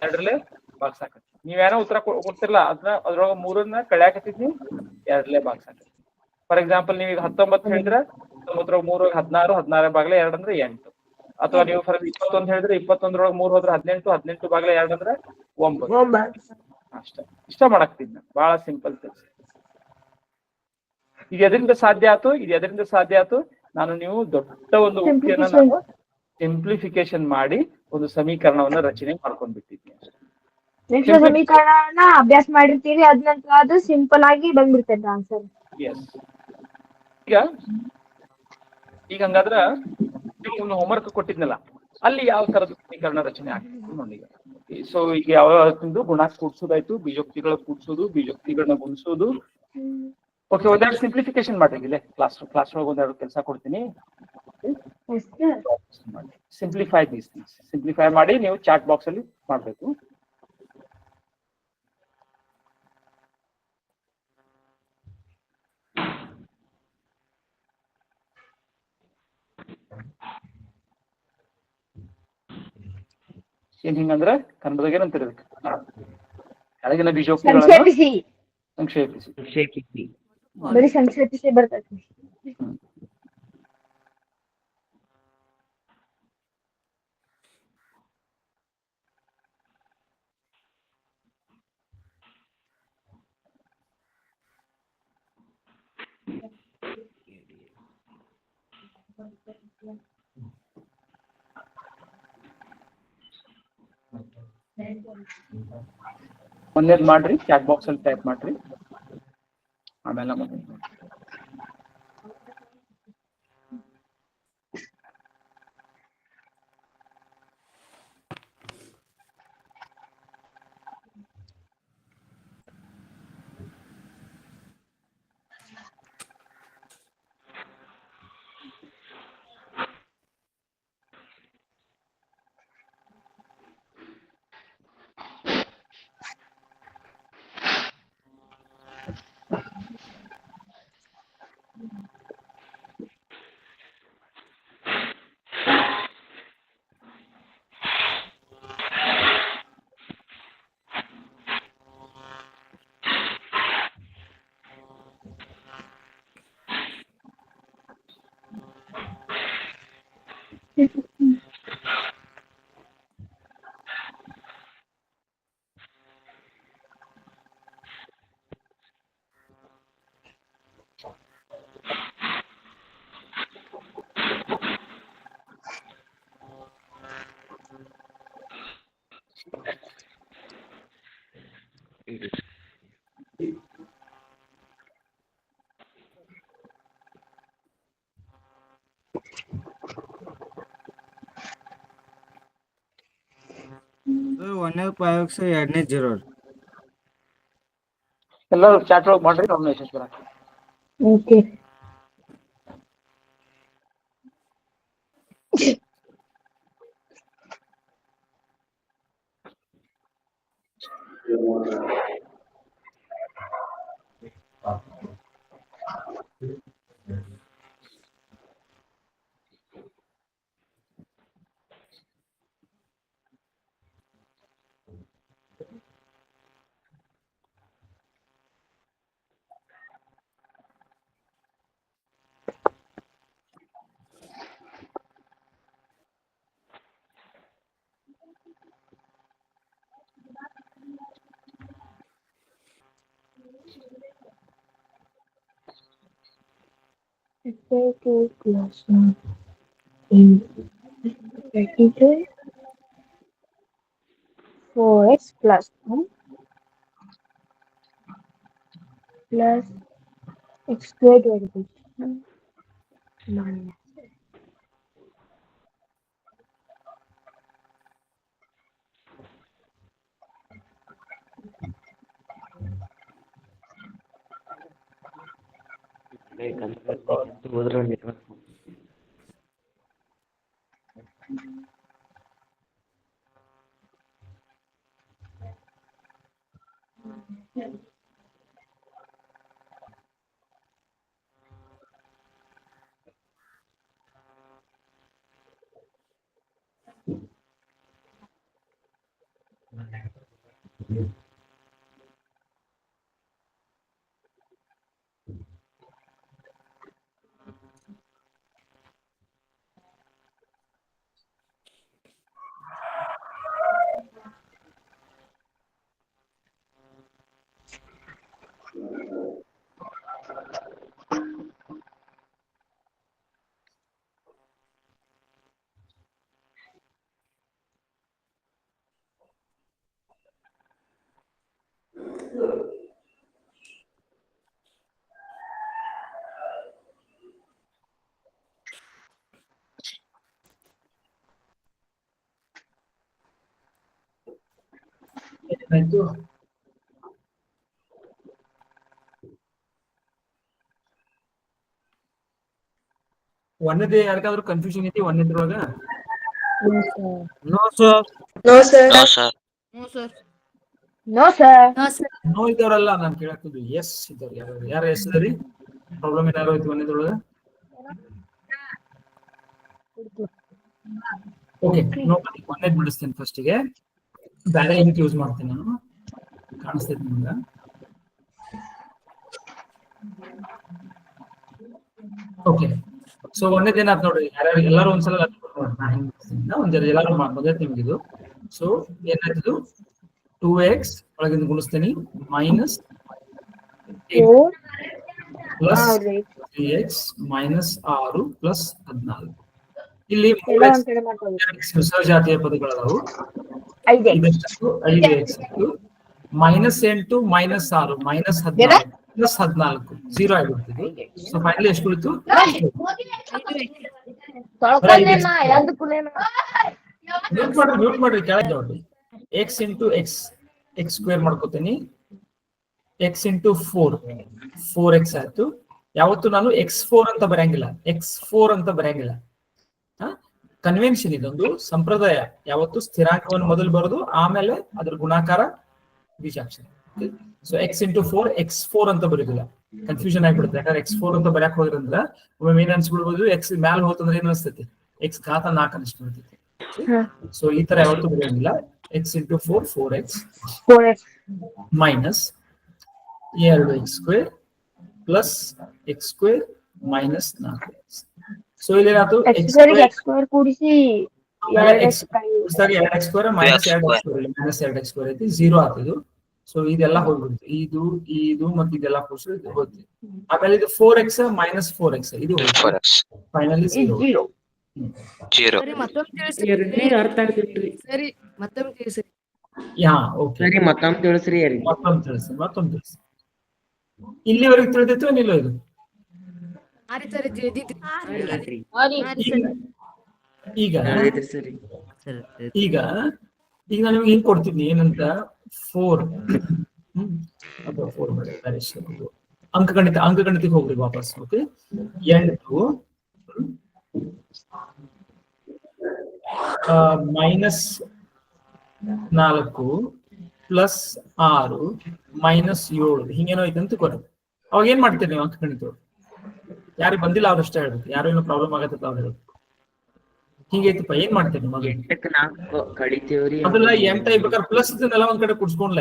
A: 2 ಬಾಕ್ಸ್ ಹಾಕತ್ತಿ. ನೀವೇನೋ ಉತ್ತರ ಕೊಡ್ತಿರಲ್ಲ ಅದ್ರೊಳಗ 3 ಕಳ್ಯಾಕತ್ತಿದ್ನಿ, 2 ಬಾಕ್ಸ್ ಹಾಕತ್ತಿ. ಫಾರ್ ಎಕ್ಸಾಂಪಲ್ ನೀವೀಗ 19 ಹೇಳಿದ್ರ 19 3 16, 16 ಬಾಗ್ಲೆ 2 ಅಂದ್ರೆ 8. ಅಥವಾ ನೀವು ಫಾರ್ 21 ಹೇಳಿದ್ರೆ 21 3 ಹೋದ್ರೆ 18, 18 ಬಾಗ್ಲೆ 2 ಅಂದ್ರೆ 9. ಅಷ್ಟೇ. ಇಷ್ಟ ಮಾಡಾಕ್ತಿದ್ ನಾನು. ಬಹಳ ಸಿಂಪಲ್ ಕೆಲಸ. ಇದು ಎದರಿಂದ ಸಾಧ್ಯ ಆಯ್ತು? ನಾನು ನೀವು ದೊಡ್ಡ ಒಂದು ಉಕ್ತಿಯನ್ನ ನಾನು ಸಿಂಪ್ಲಿಫಿಕೇಶನ್ ಮಾಡಿ ಒಂದು ಸಮೀಕರಣವನ್ನ ರಚನೆ ಮಾಡ್ಕೊಂಡ್ಬಿಟ್ಟಿದ್ನಿ.
B: ಸಮೀಕರಣ ಅಭ್ಯಾಸ ಮಾಡಿರ್ತೀರಿ, ಅದ್ ನಂತರ ಅದು ಸಿಂಪಲ್ ಆಗಿ ಬಂದ್ಬಿಡ್ತೈತೆ ಆನ್ಸರ್.
A: ಎಸ್. ಈಗ ಹಂಗಾದ್ರ ಒಂದು ಹೋಮ್ವರ್ಕ್ ಕೊಟ್ಟಿದ್ನಲ್ಲ, ಅಲ್ಲಿ ಯಾವ ತರದ ಸಮೀಕರಣ ರಚನೆ ಆಗ್ತದೆ ನೋಡಿ. ಸೊ ಈಗ ಯಾವ ಗುಣಾಕ್ ಕೂಡ್ಸೋದಾಯ್ತು, ಬೀಜೋಕ್ತಿಗಳ ಕೂಡ್ಸೋದು, ಬೀಜೋಕ್ತಿಗಳನ್ನ ಗುಣಿಸೋದು. ಓಕೆ, ಒಂದೆರಡು ಸಿಂಪ್ಲಿಫಿಕೇಶನ್ ಮಾಡ್ರಿ. ಇಲ್ಲೇ ಕ್ಲಾಸ್ ಒಳಗೆ ಒಂದೆರಡು ಕೆಲಸ ಕೊಡ್ತೀನಿ. Simplify these things. ಸಿಂಪ್ಲಿಫೈ ಮಾಡಿ ನೀವು ಚಾಟ್ ಬಾಕ್ಸ್ ಅಲ್ಲಿ ಮಾಡ್ಬೇಕು. ಏನ್ ಹಿಂಗಂದ್ರ ಕನ್ನಡದಾಗ ಏನಂತೀರಿ? ಕೆಳಗಿನ ಬೀಜೋಕ್ತಿಗಳನ್ನು ಸಂಕ್ಷೇಪಿಸಿ.
B: ಬರೀ ಸಂಕ್ಷೇಪಿಸಿ ಬರ್ತೈತಿ.
A: ಒಂದೇದ್ ಮಾಡ್ರಿ, ಚಾಟ್ ಬಾಕ್ಸ್ ಅಲ್ಲಿ ಟೈಪ್ ಮಾಡ್ರಿ. ಆಮೇಲೆ
J: ಒಂದನೇ ಪಾಯಕ್ಷ ಎರಡನೇ ಜೀರೋ.
A: ಎಲ್ಲರೂ ಚಾಟ್ ಒಳಗೆ ಮಾಡ್ರಿ, ನಾವು ಯಶಸ್ ಬರ.
B: Okay. Four x plus 1 plus x squared divided by 1 minus.
A: ಏನಾಯ್ತು? ಒಂದದೇ ಯಾರಿಗಾದ್ರೂ ಕನ್ಫ್ಯೂಷನ್ ಐತಿ ಒಂದದ್ರೊಳಗ? No sir.
B: No sir.
D: No, sir.
B: No sir.
A: No ಇದ್ದವರಲ್ಲ ನಾನು ಕೇಳಕ್ತಿದ್ದು. ಎಸ್ ಇದ್ದವ್ರು ಯಾರು ಎಸ್ ಇದ್ರಿ? ಪ್ರಾಬ್ಲಮ್ ಏನಾರು ಐತಿ ಒಂದದ್ರೊಳಗ? ಓಕೆ, ನೋ ಒಂದೇ ಬಿಡಿಸ್ತೇನೆ ಫಸ್ಟಿಗೆ. ಬೇರೆ ಏನಕ್ಕೆ ಯೂಸ್ ಮಾಡ್ತೇನೆ ನಾನು, ಕಾಣಿಸ್ತೈತಿ ನಿಮ್ಗೆ. ಓಕೆ, ಸೊ ಒಂದೇದೇನಾಯ್ತು ನೋಡ್ರಿ, ಯಾರ್ಯಾರು ಎಲ್ಲರೂ ಒಂದ್ಸಲ ಒಂದ್ ಎಲ್ಲಾರು ಮೊದಲ ನಿಮ್ಗಿದು. ಸೊ ಏನಾಯ್ತು, 2x ಒಳಗಿಂದ ಗುಣಿಸ್ತೀನಿ minus plus 3x minus 6 plus 14. ಇಲ್ಲಿ ಜಾತಿಯ ಪದಗಳದಾವು. 5x minus 8 minus 6 minus 14 plus 14 0 ಆಗಿಬಿಡ್ತಿದೆ. ಸೊ ಫೈನಲಿ ಎಷ್ಟು ಉಳಿತು? ಮ್ಯೂಟ್ ಮಾಡ್ರಿ ಕೆಳಗೆ ನೋಡ್ರಿ. x ಇಂಟು x ಸ್ಕ್ವೇರ್ ಮಾಡ್ಕೋತೀನಿ. x ಇಂಟು 4x ಆಯ್ತು. ಯಾವತ್ತು ನಾನು x4 ಅಂತ ಬರೆಯಂಗಿಲ್ಲ, x4 ಅಂತ ಬರೆಯಂಗಿಲ್ಲ. ಕನ್ವೆನ್ಷನ್, ಇದೊಂದು ಸಂಪ್ರದಾಯ. ಯಾವತ್ತು ಸ್ಥಿರಾಂಕವನ್ನು ಮೊದಲು ಬರೋದು, ಆಮೇಲೆ ಅದ್ರ ಗುಣಾಕಾರ ಬೀಜಾಕ್ಷರ. ಸೊ x ಇಂಟು 4 x4 ಅಂತ ಬರೋದಿಲ್ಲ, ಕನ್ಫ್ಯೂಷನ್ ಆಗ್ಬಿಡುತ್ತೆ. ಯಾಕಂದ್ರೆ x4 ಅಂತ ಬರೆಯಕ್ ಹೋದ್ರಂದ್ರ ಒಮ್ಮೆ ಏನ್ ಅನ್ಸ್ಬಿಡ್ಬೋದು, x ಮ್ಯಾಲ ಹೋತಂದ್ರೆ ಏನ್ ಅನ್ಸ್ತೈತಿ, x ಘಾತ 4 ಅನಿಸ್ತು ಬರ್ತೈತಿ. ಸೊ ಈ ತರ ಯಾವತ್ತು ಬರೆಯಂಗಿಲ್ಲ. x into 4 4x minus 2x square plus x square minus 4x. So ಇಲ್ಲಿ ಏನಾಯ್ತು
B: ಎಕ್ಸ್ ಸ್ಕ್ವೇರ್ ಎಕ್ಸ್ ಸ್ಕ್ವೇರ್ ಕೂಡಿಸಿ
A: ಎಕ್ಸ್ ಎರಡು ಎಕ್ಸ್ ಸ್ಕ್ವೇರ್ ಮೈನಸ್ ಎರಡು ಎಕ್ಸ್ ಸ್ಕ್ವೇರ್ ಐತಿ 0 ಆಗ್ತಿದ್ದು. ಸೊ ಇದೆಲ್ಲ ಹೋಗ್ಬಿಡುತ್ತೆ, ಇದು ಮತ್ತೆ ಇದೆಲ್ಲ ಕೂಡಿಸಿ ಹೋಗ್ತಿ. ಆಮೇಲೆ ಇದು 4x ಮೈನಸ್ 4x ಇದು ಫೈನಲಿ 0.
D: ಸರಿ ಮತ್ತೊಮ್ಮೆ ತಿಳಿಸ್ರಿ.
C: ಅರ್ಥ ಆಗ್ತಿಲ್ರಿ.
D: ಸರಿ ಮತ್ತೊಮ್ಮೆ ತಿಳಿಸ್ರಿ.
A: ಯಾ ಓಕೆ
C: ಸರಿ ಮತ್ತೊಮ್ಮೆ ತಿಳಿಸ್ರಿ.
A: ಮತ್ತೊಮ್ಮೆ ತಿಳಿಸಿ. ಇಲ್ಲಿವರೆಗೆ ತಿಳಿದಿತ್ತು ನಿಲ್ಲ ಇದು?
D: ಸರಿ ತಿಳಿದಿತ್ತು.
A: ಈಗ
C: ಸರಿ
A: ಈಗ ಈಗ ನಾನು ನಿಮ್ಗೆ ಹಿಂಗ್ ಕೊಡ್ತೀನಿ ಏನಂತ 4 ಅಥವಾ 4 ಮಾಡಿ ಅಂಕಗಣಿತಕ್ಕೆ ಹೋಗ್ರಿ ವಾಪಸ್. ಓಕೆ 8 ಮೈನಸ್ 4 ಪ್ಲಸ್ 6 ಮೈನಸ್ 7 ಹಿಂಗೇನೋ ಐತೆ ಅಂತ ಕೊಡ. ಅವಾಗ ಏನ್ ಮಾಡ್ತೀರಿ ನೀವು ಅಂಕಗಣಿತ? ಯಾರಿಗೆ ಬಂದಿಲ್ಲ ಅವ್ರಷ್ಟೇ ಹೇಳ್ಬೇಕು, ಯಾರು ಏನೋ ಪ್ರಾಬ್ಲಮ್ ಆಗತ್ತ ಅವ್ರು ಹೇಳ್ಬೇಕು. ಹಿಂಗೈತಪ್ಪ ಏನ್ ಮಾಡ್ತೀರಿ ಮಗ? ಅದೆಲ್ಲ 8 ಆಗ್ಬೇಕಾದ್ರೆ ಪ್ಲಸ್ ಇದನ್ನೆಲ್ಲ ಒಂದ್ ಕಡೆ ಕುಡ್ಸ್ಕೊಂಡ್ಲ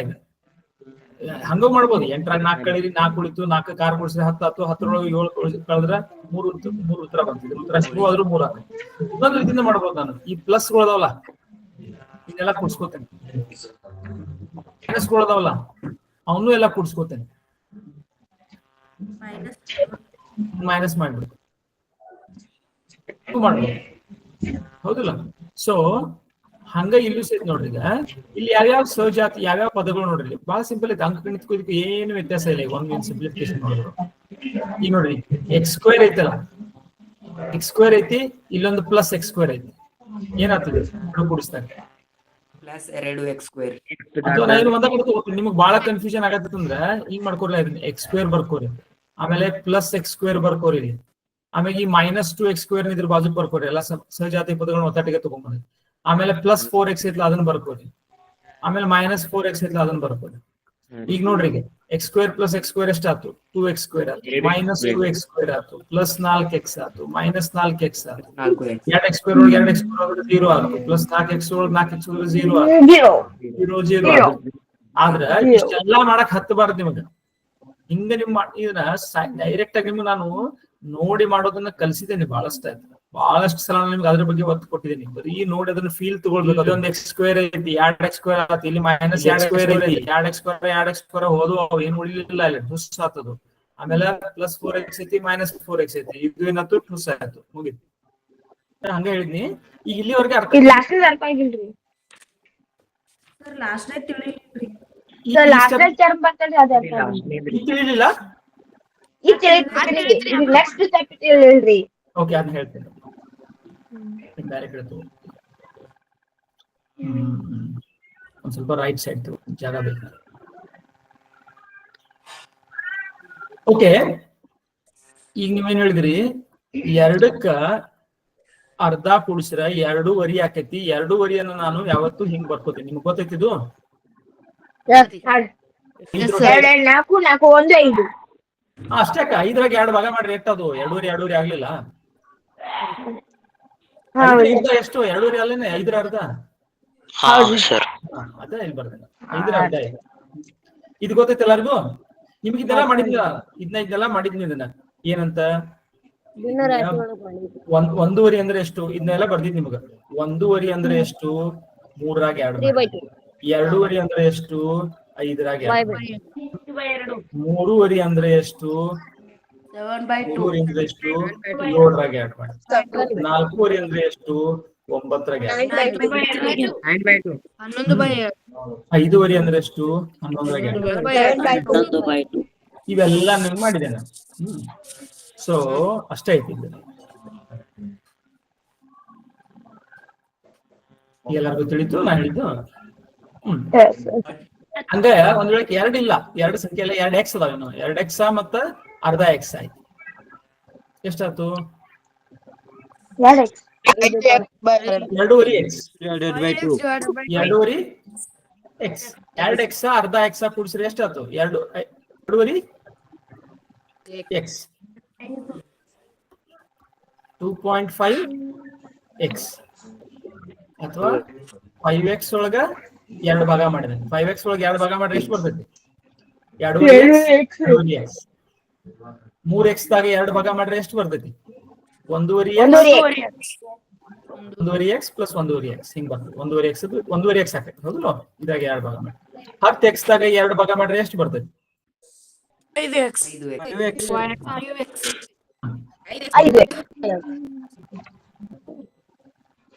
A: ಹಂಗ ಮಾಡ್ಬೋದು. 8 4 ಕಳೀರಿ, 4 ಉಳಿತು, 4 ಕಾರ್ ಕುಡಿಸಿದ್ರೆ 10 ಆಯ್ತು, 10 7 ಕಳೆದ್ರೆ 3 ಉತ್ತರ ಬಂತಿದೆ. ಉತ್ತರ ಸಿಗು ಆದ್ರೂ 3 ಆಗ ಇನ್ನೊಂದು ರೀತಿಯಿಂದ ಮಾಡ್ಬೋದು. ನಾನು ಈ ಪ್ಲಸ್ ಗಳದಾವಲ್ಲ ಇದನ್ನೆಲ್ಲ ಕುಡ್ಸ್ಕೋತೇನೆ, ಮೈನಸ್ ಗಳದಾವಲ್ಲ ಅವನು ಎಲ್ಲ ಕುಡ್ಸ್ಕೋತೇನೆ, ಮೈನಸ್ ಮಾಡ್ಬಿಡು ಮಾಡ್ಬೋದು. ಹೌದಲ್ಲ? ಸೊ ಹಂಗ ಇಲ್ಲಿ ಸೇರಿ ನೋಡ್ರಿ. ಈಗ ಇಲ್ಲಿ ಯಾವ್ಯಾವ ಸಹಜಾತಿ ಯಾವ್ಯಾವ ಪದಗಳು ನೋಡ್ರಿ ಬಹಳ ಸಿಂಪಲ್ ಐತೆ. ಅಂಕಗಣಿತಕ್ಕೂ ಇದಕ್ಕೆ ಏನು ವ್ಯತ್ಯಾಸ ಇಲ್ಲ. ಒಂದು ಸಿಂಪ್ಲಿಫಿಕೇಶನ್ ನೋಡಿದ್ರು ಈಗ ನೋಡ್ರಿ ಎಕ್ಸ್ ಸ್ಕ್ವೇರ್ ಐತಲ್ಲ, ಎಕ್ಸ್ ಸ್ಕ್ವೇರ್ ಐತಿ, ಇಲ್ಲೊಂದು ಪ್ಲಸ್ ಎಕ್ಸ್ ಸ್ಕ್ವೇರ್ ಐತಿ. ಏನಾಗ್ತದೆ ಕೂಡಿಸ್ತಾರೆ ಅಥವಾ ನಾನು ಒಂದ ಕಡೆ ತಗೋತೀನಿ. ನಿಮ್ಗೆ ಬಹಳ ಕನ್ಫ್ಯೂಷನ್ ಆಗತ್ತಂದ್ರ ಈಗ ಮಾಡ್ಕೊರ್ಲ ಇದನ್ನ ಎಕ್ಸ್ ಸ್ಕ್ವೇರ್ ಬರ್ಕೋರಿ, ಆಮೇಲೆ ಪ್ಲಸ್ ಎಕ್ಸ್ ಸ್ಕ್ವೇರ್ ಬರ್ಕೋರಿ, ಆಮೇಲೆ ಈ ಮೈನಸ್ 2x ಸ್ಕ್ವೇರ್ ಇದ್ರ ಬಾಜು ಬರ್ಕೋರಿ. ಎಲ್ಲ ಸಹಜಾತಿ ಪದಗಳನ್ನ ಒತ್ತಟ್ಟಿಗೆ ತಗೊಂಡ್ಬಂದ್ರಿ. ಆಮೇಲೆ ಪ್ಲಸ್ 4x ಐತ್ಲ ಅದನ್ನ ಬರ್ಕೋರಿ, ಆಮೇಲೆ ಮೈನಸ್ 4x ಐತ್ಲ ಅದನ್ನ ಬರ್ಕೋರಿ. ಈಗ ನೋಡ್ರಿ ಈಗ X square plus X square ಎಷ್ಟಾಯ್ತು? 2x ಸ್ಕ್ವೇರ್ ಆಯ್ತು, ಮೈನಸ್ 2x ಸ್ಕ್ವೇರ್ ಆಯ್ತು, ಪ್ಲಸ್ 4x ಆಯ್ತು, ಮೈನಸ್ 4x ಆಯ್ತು, 2x ಸ್ಕ್ವೇರ್ ಒಳಗೆ 2x ಸ್ಕ್ವೇರ್ ಒಳಗೆ 0 ಆಯ್ತು, ಪ್ಲಸ್ 4x ಒಳಗೆ 4x ಒಳಗೆ 0 ಆಯ್ತು, 0 ಆಯ್ತು. ಆದ್ರ ಇಷ್ಟೆಲ್ಲಾ ಮಾಡಕ್ ಹತ್ತಬಾರ್ದು ನಿಮಗ. ಹಿಂಗ ನಿಮ್ ಇದನ್ನ ಡೈರೆಕ್ಟ್ ಆಗಿ ನಿಮ್ಗೆ ನಾನು ನೋಡಿ ಮಾಡೋದನ್ನ ಕಲ್ಸಿದ್ದೇನೆ ಬಹಳಷ್ಟು ಸಲ ನಿಮ್ಗೆ ಅದ್ರ ಬಗ್ಗೆ ಒತ್ತು ಕೊಟ್ಟಿದ್ದೀನಿ. ಬರೀ ನೋಡಿ ಅದನ್ನ ಫೀಲ್ ತಗೊಳ್ಬೇಕು. ಅದೊಂದು ಎಕ್ಸ್ ಸ್ಕ್ವೇರ್ ಐತಿ, 2x ಸ್ಕ್ವೇರ್ ಆಯ್ತು, ಇಲ್ಲಿ ಮೈನಸ್ 2x ಸ್ಕ್ವೇರ್ ಐತಿ, 2x ಸ್ಕ್ವೇರ್ ಹೋದು ಅವು ಏನ್ ಉಳಿಲಿಲ್ಲ, ಇಲ್ಲಿ ಟುಸ್ ಆತದು. ಆಮೇಲೆ ಪ್ಲಸ್ 4x ಐತಿ, ಮೈನಸ್ 4x ಐತಿ, ಇದು ಏನಾಯ್ತು ಟುಸ್ ಆಯ್ತು, ಮುಗಿತು. ಹಂಗ ಹೇಳಿದ್ನಿ. ಈಗ ಇಲ್ಲಿವರೆಗೆ ಅರ್ಥ
B: ಆಗಿಲ್ರಿ.
A: ತಿಳಿಲಿಲ್ಲ? ಓಕೆ ಅದನ್ನ ಹೇಳ್ತೇನೆ. ಬೇರೆ ಕಡೆ ಒಂದ್ ಸ್ವಲ್ಪ ರೈಟ್ ಸೈಡ್ ಜಾಗ ಬೇಕು. ಓಕೆ ಈಗ ನೀವೇನ್ ಹೇಳಿದ್ರಿ? 2ಕ್ಕ ಅರ್ಧ ಕೂಡಿಸ್ರ 2 ಆಕೈತಿ. 2 ನಾನು ಯಾವತ್ತು ಹಿಂಗ್ ಬರ್ಕೋತೀನಿ. ನಿಮ್ಗೆ ಗೊತ್ತೈತಿದು?
B: 4 4 1 5
A: ಅಷ್ಟೇ. 5ರಾಗ 2 ಭಾಗ ಮಾಡ್ರಿ ಎಷ್ಟದು? 2 ಆಗ್ಲಿಲ್ಲ. ಎಷ್ಟು? 2 ಅಲ್ಲೇನೆ 5ರ ಅರ್ಧ. ಅದ ಇಲ್ಲಿ ಬರ್ತೇನೆ 5ರ ಅರ್ಧ. ಇದು ಗೊತ್ತೈತೆ ಎಲ್ಲರಿಗೂ? ನಿಮ್ಗೆ ಇದೆಲ್ಲ ಮಾಡಿದ್ನಿಲ್ಲ? ಇದೆಲ್ಲ ಮಾಡಿದ್ನಿ. ಇದನ್ನ ಏನಂತ 1.5 ಅಂದ್ರೆ ಎಷ್ಟು? ಇದನ್ನೆಲ್ಲ ಬರ್ದಿದ್ ನಿಮ್ಗ. 1.5 ಅಂದ್ರೆ ಎಷ್ಟು? 3ರಾಗ 2. 2.5 ಅಂದ್ರೆ ಎಷ್ಟು? 5ರಾಗ 2. 3.5 ಅಂದ್ರೆ ಎಷ್ಟು? 7/2 ಅಂದ್ರೆ ಎಷ್ಟು? 7ರಾಗ 2 ಮಾಡಿ. 4.5 ಅಂದ್ರೆ ಎಷ್ಟು? 9ರಾಗ 2. 5.5 ಅಂದ್ರೆ ಎಷ್ಟು? 11ರಾಗ 2. ಇವೆಲ್ಲ ನಾನು ಮಾಡಿದೆ ನಾನು. ಸೊ ಅಷ್ಟೇ ಐತಿ. ಎಲ್ಲರಿಗೂ ತಿಳಿತು ನಾ ಹೇಳಿದ್ದು? ಅಂದ್ರೆ ಒಂದ್ ವೇಳೆ 2 ಇಲ್ಲ, 2 ಸಂಖ್ಯೆ ಇಲ್ಲ, 2x ಅದಾವೇನು? 2x ಮತ್ತ ಅರ್ಧ x ಆಯ್ತು. ಎಷ್ಟಾಯ್ತು? 2.5x. 2.5x. 2x ಅರ್ಧ x ಕೂಡಿಸ್ರೆ ಎಷ್ಟಾಯ್ತು? 2.5x. 2.5x ಅಥವಾ 5x ಒಳಗ 2 ಭಾಗ ಮಾಡಿದೆ. 5x ಒಳಗೆ 2 ಭಾಗ ಮಾಡಿದ್ರೆ ಎಷ್ಟು ಬರ್ತೈತಿ? 2x. 3x ದಾಗ 2 ಭಾಗ ಮಾಡಿದ್ರೆ ಎಷ್ಟು ಬರ್ತೈತಿ? ಒಂದೂವರೆ ಎಕ್ಸ್ ಪ್ಲಸ್ ಒಂದೂವರೆ ಎಕ್ಸ್ ಹಿಂಗ್ ಬರ್ತದೆ. ಒಂದೂವರೆ ಎಕ್ಸ್ ಆಕೈತಿ ಹೌದಲ್ಲ? ಇದಾಗ 2 ಭಾಗ ಮಾಡಿ 10 ಎಕ್ಸ್ ದಾಗ 2 ಭಾಗ ಮಾಡ್ರೆ ಎಷ್ಟು ಬರ್ತೈತಿ?
D: 5x.
B: 5x.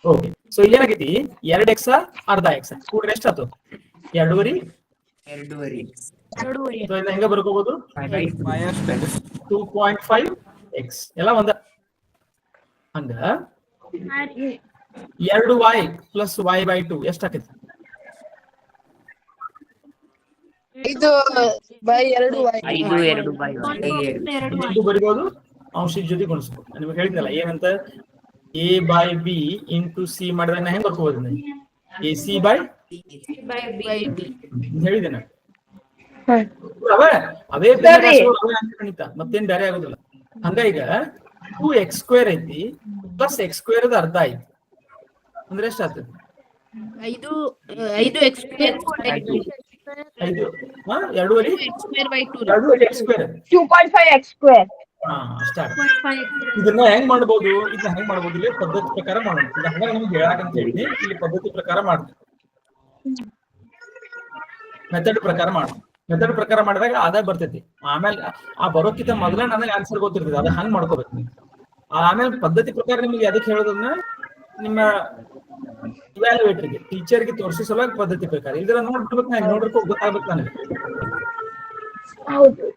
A: ಓಕೆ, ಸೊ ಏನಾಗೈತಿ? 2 ಎಕ್ಸ್ ಅರ್ಧ ಎಕ್ಸ್ ಕೂಡ್ರೆ ಎಷ್ಟು ಆಯ್ತು? 2.5. ಸೊ ಇದನ್ನ ಹೆಂಗ ಬರ್ಕೋಬಹುದು? 2.5 ಎಕ್ಸ್ ಎಲ್ಲ ಒಂದ. ಹಂಗ 2y ಪ್ಲಸ್ y/2 ಎಷ್ಟು ಆಕೈತಿ? 2 ಬರಿಬಹುದು, ಅಂಶದ ಜೊತೆ ಗುಣಿಸ್ಬೇಕು. ನಿಮ್ಗೆ ಹೇಳಿದ್ನಲ್ಲ ಏನಂತ, a/b ಇಂಟು ಸಿ ಮಾಡಿದ್ರೆ ಹೆಂಗ್ ಬರ್ಕೋಬಹುದು? ac/b ಹೇಳಿದ್ದೇನೆ. ಅವೇ ಗಣಿತ, ಮತ್ತೇನ್ ಬೇರೆ ಆಗುದಿಲ್ಲ. ಹಂಗ ಈಗ 2x² ಐತಿ ಪ್ಲಸ್ x² ಅರ್ಧ ಐತಿ ಅಂದ್ರೆ ಎಷ್ಟ ಆಗ್ತದೆ?
D: 5x square
B: 2.5x².
A: ಇದನ್ನ ಹೆಂಗ್ ಮಾಡ್ಬೋದು? ಇಲ್ಲಿ ಪದ್ಧತಿ ಪ್ರಕಾರ ಮಾಡೋಣ. ನಿಮ್ಗೆ ಹೇಳಕಂತ ಹೇಳಿದ್ನಿ, ಇಲ್ಲಿ ಪದ್ಧತಿ ಪ್ರಕಾರ ಮಾಡ್ತೀವಿ. ಮೆಥಡ್ ಪ್ರಕಾರ ಮಾಡಿದಾಗ ಅದೇ ಬರ್ತೈತಿ. ಆಮೇಲೆ ಆ ಬರೋಕ್ಕಿಂತ ಮೊದಲೇ ನನಗೆ ಆನ್ಸರ್ ಗೊತ್ತಿರ್ತದೆ, ಅದ ಹಂಗ್ ಮಾಡ್ಕೋಬೇಕು ನೀವು. ಆಮೇಲೆ ಪದ್ಧತಿ ಪ್ರಕಾರ ನಿಮ್ಗೆ ಅದಕ್ಕೆ ಹೇಳೋದನ್ನ ನಿಮ್ಮ ಇವ್ಯಾಲ್ಯೂಯೇಟರ್ಗೆ, ಟೀಚರ್ಗೆ ತೋರಿಸೋ ಸಲುವಾಗಿ ಪದ್ಧತಿ ಪ್ರಕಾರ ಇದನ್ನ ನೋಡ್ಬಿಡ್ಬೇಕು. ನಾನು ನೋಡ್ಬೇಕು, ಗೊತ್ತಾಗ್ಬೇಕು ನನಗೆ.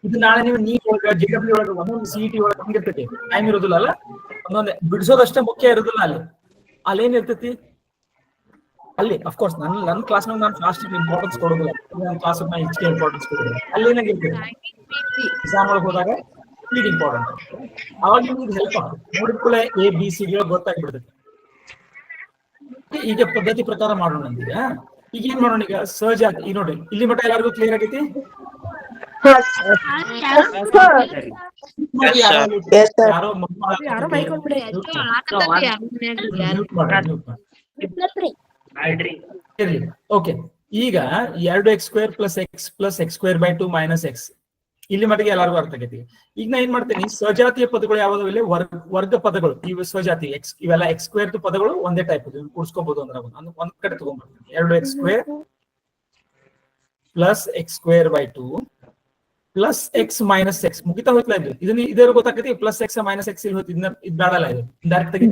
A: ಇದು ನಾಳೆ ನೀವು ನೀಟ್ ಒಳಗ JW ಒಳಗ ಒಂದೊಂದು CET ಒಳಗ ಹಂಗಿರ್ತೈತಿ. ಟೈಮ್ ಇರೋದಿಲ್ಲ ಅಲ್ಲ, ಒಂದೊಂದೇ ಬಿಡಿಸೋದಷ್ಟೇ ಮುಖ್ಯ ಇರೋದಿಲ್ಲ. ಅಲ್ಲೇನ್ ಇರ್ತೈತಿ ಅಲ್ಲಿ ಅಫ್ಕೋರ್ಸ್ ನನ್ನ ಕ್ಲಾಸ್ನಾಗ ನಾನು ಫಾಸ್ಟ್ ಇಂಪಾರ್ಟೆನ್ಸ್ ಕೊಡೋದಿಲ್ಲ, ನನ್ನ ಕ್ಲಾಸ್ ಹೆಚ್ಚಿಗೆ ಇಂಪಾರ್ಟೆನ್ಸ್ ಕೊಡೋದಿಲ್ಲ. ಅಲ್ಲೇನಾಗಿರ್ತದೆ ಎಕ್ಸಾಮ್ ಒಳಗೆ ಹೋದಾಗ ಸ್ಪೀಡ್ ಇಂಪಾರ್ಟೆಂಟ್. ಅವಾಗ ನಿಮ್ಗೆ ಹೆಲ್ಪ್ ಆಗ್ತದೆ, ನೋಡಿದ್ಕೂಳೆ ABCD ಗೊತ್ತಾಗ್ಬಿಡ್ತೈತಿ. ಈಗ ಪದ್ಧತಿ ಪ್ರಕಾರ ಮಾಡೋಣ ಅಂತೀಗ. ಈಗ ಏನ್ ಮಾಡೋಣ? ಈಗ ಸಹಜ ಈಗ ನೋಡಿ, ಇಲ್ಲಿ ಮಟ್ಟ ಎಲ್ಲರಿಗೂ ಕ್ಲಿಯರ್ ಆಗೈತಿ? ಯಾರೋ ಓಕೆ, ಈಗ 2x² plus x plus x²/2 minus X ಇಲ್ಲಿ ಮಟ್ಟಿಗೆ ಎಲ್ಲರಿಗೂ ಅರ್ಥ ಆಗೈತಿ. ಈಗ ನಾ ಏನ್ ಮಾಡ್ತೇನೆ, ಸ್ವಜಾತಿಯ ಪದಗಳು ಯಾವ್ದಾವ ಇಲ್ಲಿ? ವರ್ಗ ಪದಗಳು. ಇವು ಸ್ವಜಾತಿ ಇವೆಲ್ಲ x² ಪದಗಳು ಒಂದೇ ಟೈಪ್ ಕೂಡ್ಸ್ಕೋಬಹುದು. ಅಂದ್ರೆ ಒಂದ್ ಕಡೆ ತಗೊಂಡ್ಬರ್ತೀನಿ. 2x² plus x²/2 plus x minus X ಮುಗಿತಾ ಹೋಗ್ತಾ ಇದ್ವಿ. ಇದೇ ಗೊತ್ತಾಗ್ತೈತಿ. ಪ್ಲಸ್ ಎಕ್ಸ್ ಮೈನಸ್ ಎಕ್ಸ್ ಇಲ್ಲಿ ಹೋಗ್ತಿದ್ ಇದು ಬೇಡಲ್ಲ. ಇದು ಡೈರೆಕ್ಟ್ ಆಗಿ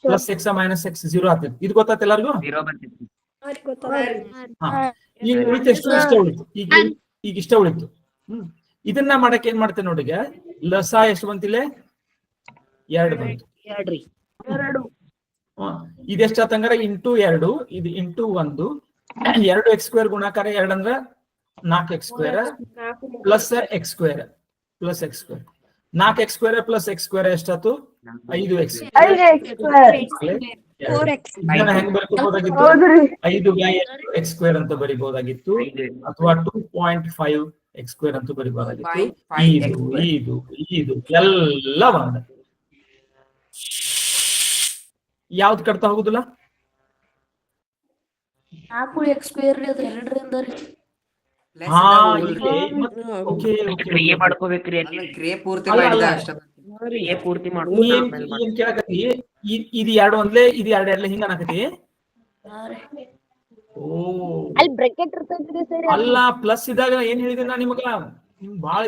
A: ಪ್ಲಸ್ ಎಕ್ಸ್ ಮೈನಸ್ ಎಕ್ಸ್ 0 ಆಗ್ತೈತಿ. ಇದು ಗೊತ್ತಾಗ್ತ ಎಲ್ಲರಿಗೂ? ಈಗ ಉಳಿತು ಎಷ್ಟು? ಇಷ್ಟ ಉಳಿತು. ಈಗ ಇಷ್ಟ ಉಳಿತು. ಇದನ್ನ ಮಾಡಕ್ ಏನ್ ಮಾಡ್ತೇನೆ ನೋಡಿ, ಈಗ ಲಸ ಎಷ್ಟು ಬಂತಿಲ್ಲ? 2 ಬಂತು. ಇದೆಷ್ಟ ಆತಂಗಾರ? ಇಂಟು 2, ಇದು ಇಂಟು 1. 2x² ಗುಣಾಕಾರ 2 ಅಂದ್ರ 4x² plus x² plus x². 4x² plus x² ಎಷ್ಟಾಯ್ತು? 5x. ಹೆಂಗ್ ಬರ್ಕೋಬಹುದಾಗಿತ್ತು? 5x² ಅಂತ ಬರಿಬಹುದಾಗಿತ್ತು, ಅಥವಾ 2.5x² ಅಂತ ಬರಿಬಹುದಾಗಿತ್ತು. ಇದು ಎಲ್ಲ ಒಂದ. ಯಾವ್ದು ಕಟ್ತಾ ಹೋಗುದಿಲ್ಲ?
D: 4x²
A: ಇದು 2 ಒಂದ್ಲೆ, ಇದು 2 ಎರಡ್ಲೆ ಹಿಂಗ ಅನ್ನಕತಿ.
F: ಅಲ್ಲಿ ಬ್ರಾಕೆಟ್ ಇರ್ತೈತ್ರಿ ಸರ್.
A: ಅಲ್ಲ, ಪ್ಲಸ್ ಇದ್ದಾಗ ಏನ್ ಹೇಳಿದೆ ನಾ ನಿಮಗ? ನಿಮ್ ಬಾಳ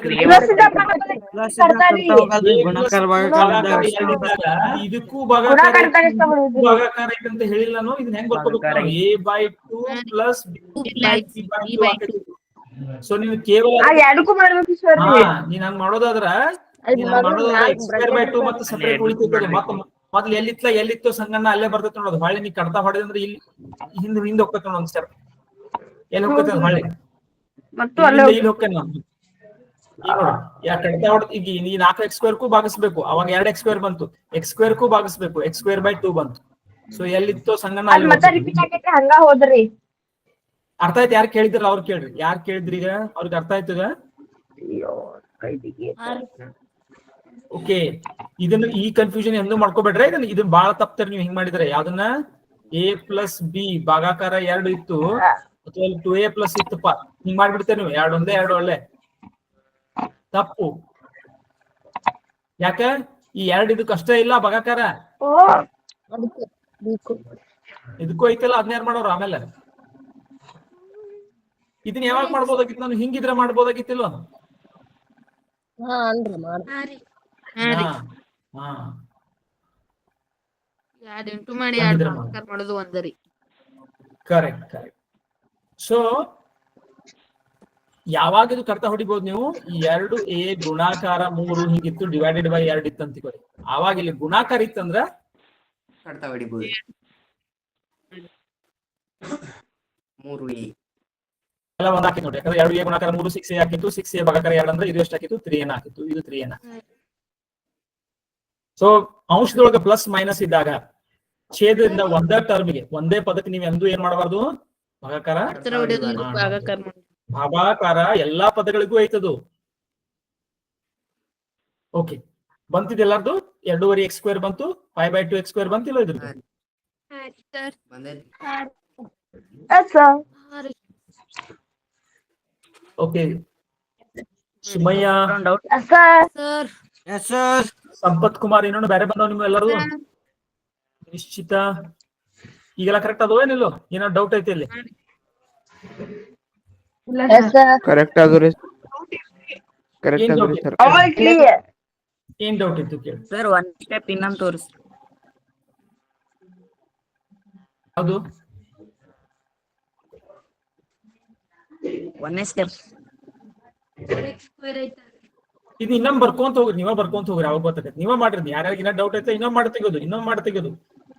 A: ಇದಕ್ಕೂ ಭಾಗಾಕಾರ ಅಂತ ಹೇಳಿಲ್ಲ ನಾನು. ಇದನ್ನ ಹೆಂಗ್ ಬರ್ಕೋಬೇಕು? a/2 plus b/2. ಸೊ ನೀವು ಕೇವಲ ನೀನ್ ಹಂಗ್ ಮಾಡೋದಾದ್ರ x²/2 ಮತ್ತೆ ಸಪರೇಟ್ ಉಳಿತೈತೆ. ಮೊದ್ಲು ಎಲ್ಲಿತ್ತೋ ಸಂಗಣ್ಣ ಅಲ್ಲೇ ಬರ್ತೈತೆ ನೋಡೋದು. ಹೊಳ್ಳಿ ನೀ ಕಡ್ತಾ ಹೊಡೆದಂದ್ರೆ ಇಲ್ಲಿ ಹಿಂದೆ ಹೋಗ್ತೈತೆ ನೋಡ್. ಒಂದ್ ಸ್ಟೆಪ್ ಎಲ್ಲಿ ಹೋಗ್ತೈತೆ? ಹೊಳ್ಳಿ ಇಲ್ಲಿ ಹೋಗ್ತೇನೆ ನಾನು. ಈಗ ನೋಡಿ, ಕಡ್ತಾ ಹೊಡೆದ್ ಈಗ ಈ 4x² ಭಾಗಿಸ್ಬೇಕು. ಅವಾಗ 2x² ಬಂತು. x² ಭಾಗಿಸ್ಬೇಕು. x²/2 ಬಂತು. ಸೊ ಎಲ್ಲಿತ್ತೋ ಸಂಗಣ್ಣ
B: ಹಂಗ ಹೋದ್ರಿ.
A: ಅರ್ಥ ಆಯ್ತು? ಯಾರು ಕೇಳಿದ್ರ ಅವ್ರು ಕೇಳ್ರಿ. ಯಾರು ಕೇಳಿದ್ರಿ ಈಗ ಅವ್ರಿಗೆ ಅರ್ಥ ಆಯ್ತದ? ಓಕೆ, ಇದನ್ನ ಈ ಕನ್ಫ್ಯೂಷನ್ ಎಂದೂ ಮಾಡ್ಕೋಬೇಡ್ರೆ. ಇದನ್ನ ಬಾಳ ತಪ್ತಾರೆ ನೀವು ಹಿಂಗ್ ಮಾಡಿದ್ರೆ. ಯಾವ್ದನ್ನ a ಪ್ಲಸ್ b ಭಾಗಾಕಾರ 2 ಇತ್ತು, ಅಥವಾ 2a ಪ್ಲಸ್ ಇತ್ತಪ್ಪ, ಹಿಂಗ್ ಮಾಡ್ಬಿಡ್ತೇವೆ ನೀವು. 2 ಒಂದೇ 2 ಒಳ್ಳೆ ತಪ್ಪು. ಯಾಕ?
K: ಈ 2 ಇದಕ್ಕೆ ಅಷ್ಟೇ ಇಲ್ಲ ಭಾಗಾಕಾರ,
F: ಅದಕ್ಕೆ ಬೇಕು.
K: ಇದಕ್ಕೂ ಐತಲ್ಲ, ಅದನ್ನ ಯಾರು ಮಾಡೋರು ಆಮೇಲೆ? ಇದನ್ನ ಯಾವಾಗ ಮಾಡ್ಬೋದಾಗಿತ್ತು? ನಾನು ಹಿಂಗಿದ್ರೆ ಮಾಡ್ಬೋದಾಗಿತ್ತಿಲ್ವ?
F: ಹಾ ಅಲ್ರಿ ಮಾಡ್
D: ಎರಡ್ ಇಂಟು ಮಾಡಿ ಎರಡ್ ಭಾಗಾಕಾರ ಮಾಡೋದು ಒಂದರಿ.
K: Correct correct. ಸೊ ಯಾವಾಗ ಇದು ಕರ್ತ ಹೊಡಿಬಹುದು ನೀವು? ಈ 2a ಗುಣಾಕಾರ 3 ಹಿಂಗಿತ್ತು, ಡಿವೈಡೆಡ್ ಬೈ 2 ಇತ್ತು ಅಂತ ತಿಳ್ಕೊಳ್ಳಿ. ಆವಾಗ ಇಲ್ಲಿ ಗುಣಾಕಾರ ಇತ್ತಂದ್ರ
C: ಕಡ್ತಾ ಹೊಡಿಬಹುದು. 3a
K: ಎಲ್ಲ ಒಂದ್ ಹಾಕಿ ನೋಡಿ, ಯಾಕಂದ್ರೆ 2a ಗುಣಾಕಾರ 3 6a ಹಾಕಿತ್ತು, 6a ಭಾಗಾಕಾರ 2 ಅಂದ್ರೆ ಇದು ಎಷ್ಟು ಹಾಕಿತ್ತು? 3n ಹಾಕಿತ್ತು, ಇದು 3n. ಸೊ ಅಂಶದೊಳಗೆ ಪ್ಲಸ್ ಮೈನಸ್ ಇದ್ದಾಗ ಛೇದದಿಂದ ಒಂದೇ ಟರ್ಮ್ಗೆ, ಒಂದೇ ಪದಕ್ಕೆ ನೀವು ಎಂದೂ ಏನ್ ಮಾಡಬಾರ್ದು? ಭಾಗಾಕಾರ ಭಾಗಾಕಾರ ಎಲ್ಲಾ ಪದಗಳಿಗೂ ಐತದು. ಓಕೆ, ಬಂತಿದೆ ಎಲ್ಲಾರ್ದು? 2.5x² ಬಂತು, 5/2x² ಬಂತಿಲ್ಲ ಇದ್ರದ್ದು? ಓಕೆ, ಸುಮಯ್ಯ, ಸಂಪತ್ ಕುಮಾರ್, ಇನ್ನೊಂದು ಬೇರೆ ಬಂದವ್ ನಿಮ್ಗೆ ಎಲ್ಲರೂ? ನಿಶ್ಚಿತ, ಈಗೆಲ್ಲ ಕರೆಕ್ಟ್ ಅದೋ ಏನಿಲ್ಲೋ? ಏನೋ ಡೌಟ್ ಐತಿ ಇಲ್ಲಿ?
E: ಕರೆಕ್ಟ್ ಆದ್ರಿ ಸರ್.
K: ಏನ್ ಡೌಟ್ ಇತ್ತು ಕೇಳಿ
C: ಸರ್. 1 ಸ್ಟೆಪ್ ಇನ್ನೊಂದು ತೋರಿಸಿ.
K: ಅದು
C: 1ನೇ ಸ್ಟೆಪ್
K: ಇದು ಇನ್ನೊಮ್ಮೆ ಬರ್ಕೊಂತ ಹೋಗ್ರಿ, ನೀವ ಬರ್ಕೊಂತ ಹೋಗ್ರಿ, ಅವಾಗ ಗೊತ್ತಾಗತ್ತೆ. ನೀವ ಮಾಡ್ರಿ, ಯಾರ್ಯಾರಿಗೆ ಇನ್ನೂ ಡೌಟ್ ಐತೆ ಇನ್ನೊಮ್ಮೆ ಮಾಡಿ ತೆಗೋದು, ಇನ್ನೊಮ್ಮೆ ಮಾಡಿ ತೆಗೋದು.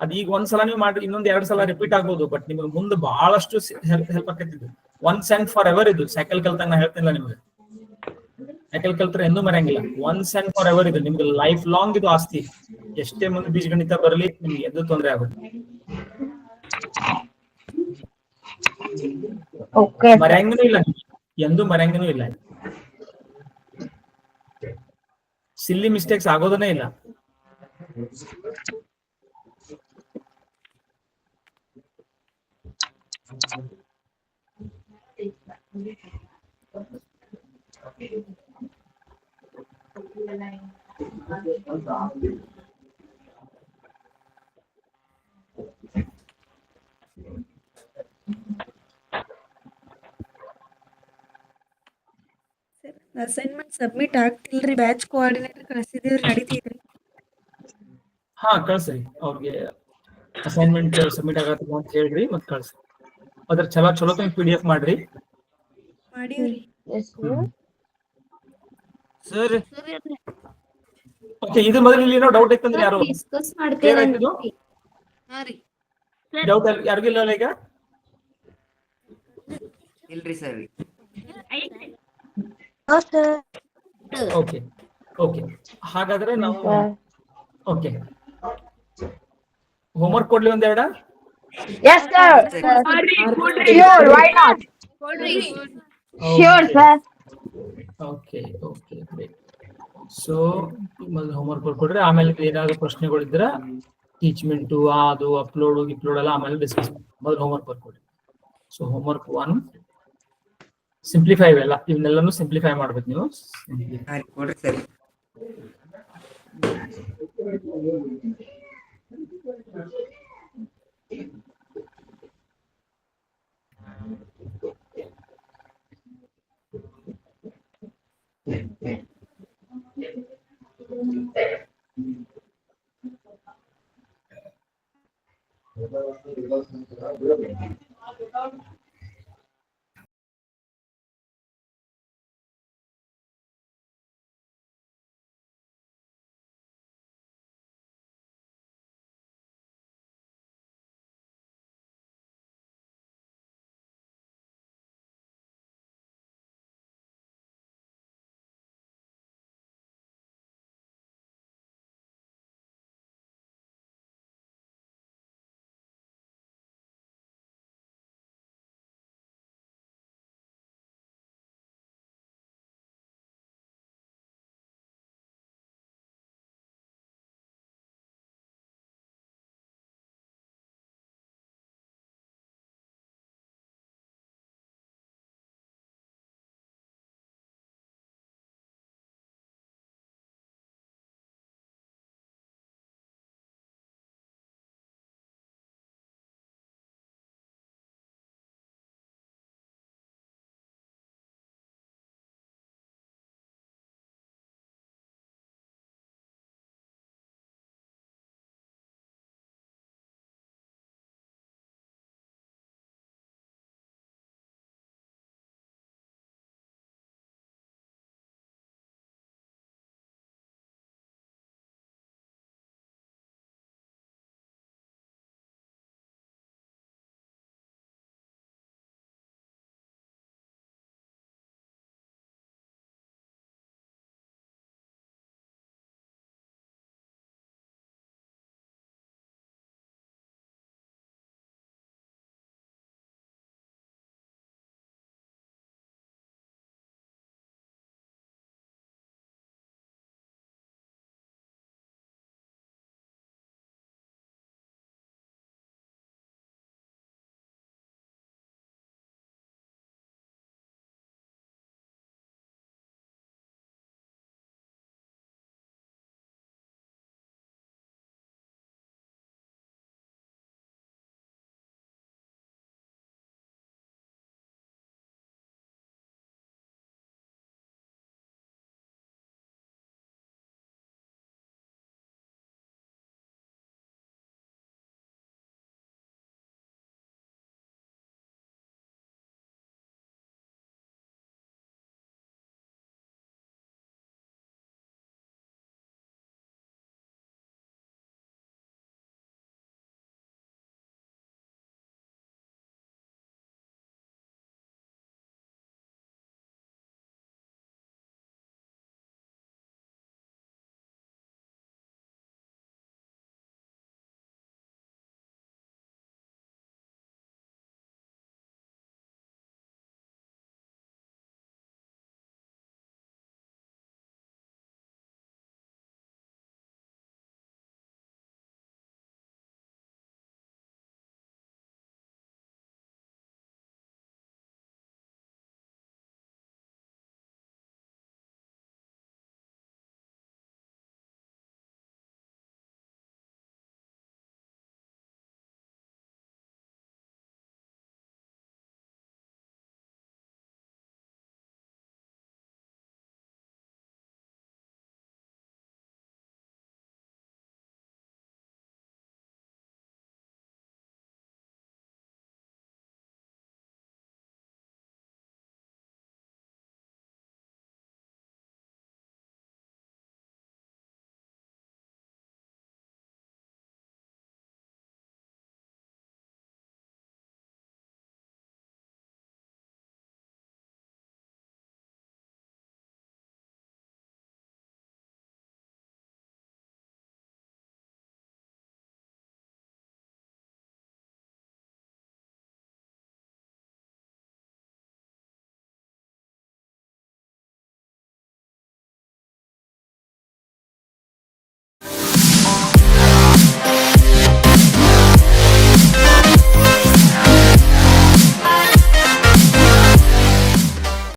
K: ಅದ್ ಈಗ ಒಂದ್ಸಲ ನೀವು ಮಾಡ್ರಿ, ಇನ್ನೊಂದ್ 2 ಸಲ ರಿಪೀಟ್ ಆಗ್ಬೋದು, ಬಟ್ ನಿಮ್ಗೆ ಮುಂದೆ ಬಹಳಷ್ಟು ಹೆಲ್ಪ್ ಆಕೈತಿದ್ದು. ಒನ್ಸ್ ಅಂಡ್ ಫಾರ್ ಎವರ್ ಇದು. ಸೈಕಲ್ ಕಲ್ತಾಗ ನಾ ಹೇಳ್ತಿಲ್ಲ ನಿಮ್ಗೆ, ಸೈಕಲ್ ಕಲ್ತ್ರೆ ಎಂದೂ ಮರೆಯಂಗಿಲ್ಲ. ಒನ್ಸ್ ಅಂಡ್ ಫಾರ್ ಎವರ್ ಇದು, ನಿಮ್ಗೆ ಲೈಫ್ ಲಾಂಗ್ ಇದು ಆಸ್ತಿ. ಎಷ್ಟೇ ಮುಂದೆ ಬೀಜಗಣಿತ ಬರಲಿ, ನಿಮ್ಗೆ ಎದ್ದು ತೊಂದರೆ ಆಗುತ್ತೆ. ಮರೆಯಂಗನೂ ಇಲ್ಲ, ಎಂದೂ ಮರೆಯಂಗನೂ ಇಲ್ಲ. ಸಿಲ್ಲಿ ಮಿಸ್ಟೇಕ್ಸ್ ಆಗೋದನ್ನೇ ಇಲ್ಲ.
H: ಅಸೈನ್ಮೆಂಟ್ ಸಬ್ಮಿಟ್ ಆಗ್ತಿಲ್ರಿ, ಬ್ಯಾಚ್ ಕೋಆರ್ಡಿನೇಟರ್ ಕಳಿಸಿದೀವ್ರಿ, ನಡೀತಿದ್ರಿ?
K: ಹಾ ಕಳ್ಸ್ರಿ, ಅವ್ರಿಗೆ ಅಸೈನ್ಮೆಂಟ್ ಸಬ್ಮಿಟ್ ಆಗತ್ತ ಅಂತ ಹೇಳ್ರಿ, ಮತ್ ಕಳ್ಸ್ರಿ. ಅದ್ರ ಚಲೋ PDF ಮಾಡ್ರಿ.
H: ಮಾಡೀವ್ರಿ
J: ಸರ್.
K: ಓಕೆ, ಇದ್ರ ಮೊದಲು ಇಲ್ಲಿ ಏನೋ ಡೌಟ್ ಐತಂದ್ರೆ ಯಾರು
G: ಡಿಸ್ಕಸ್ ಮಾಡ್ತೇವೆ.
K: ಡೌಟ್ ಯಾರಿಗೂ ಇಲ್ಲ ಈಗ?
C: ಇಲ್ರಿ ಸರ್.
K: ಓಕೆ ಓಕೆ, ಹಾಗಾದ್ರೆ ನಾವು ಓಕೆ ಹೋಮ್ವರ್ಕ್ ಕೊಡ್ಲಿ ಒಂದೆರಡ?
B: Yes, sir. Sure, why not? Sure, sir.
K: Okay okay great. So ಮೊದಲು ಹೋಮ್ವರ್ಕ್ ಕೊಡ್ರಿ, ಆಮೇಲೆ ಏನಾದ್ರು ಪ್ರಶ್ನೆಗಳಿದ್ರೆ ಟೀಚ್ಮೆಂಟು ಅದು ಅಪ್ಲೋಡ್ ಎಲ್ಲ ಆಮೇಲೆ ಡಿಸ್ಕಸ್ ಮಾಡಿ. ಮೊದಲು ಹೋಮ್ವರ್ಕ್ ಬರ್ಕೊಡ್ರಿ. ಸೊ ಹೋಮ್ವರ್ಕ್ 1 ಸಿಂಪ್ಲಿಫೈ, ಇವೆಲ್ಲ ಇವನ್ನೆಲ್ಲನೂ ಸಿಂಪ್ಲಿಫೈ ಮಾಡ್ಬೇಕು ನೀವು.
C: ಕೊಡ್ರಿ ಸರ್.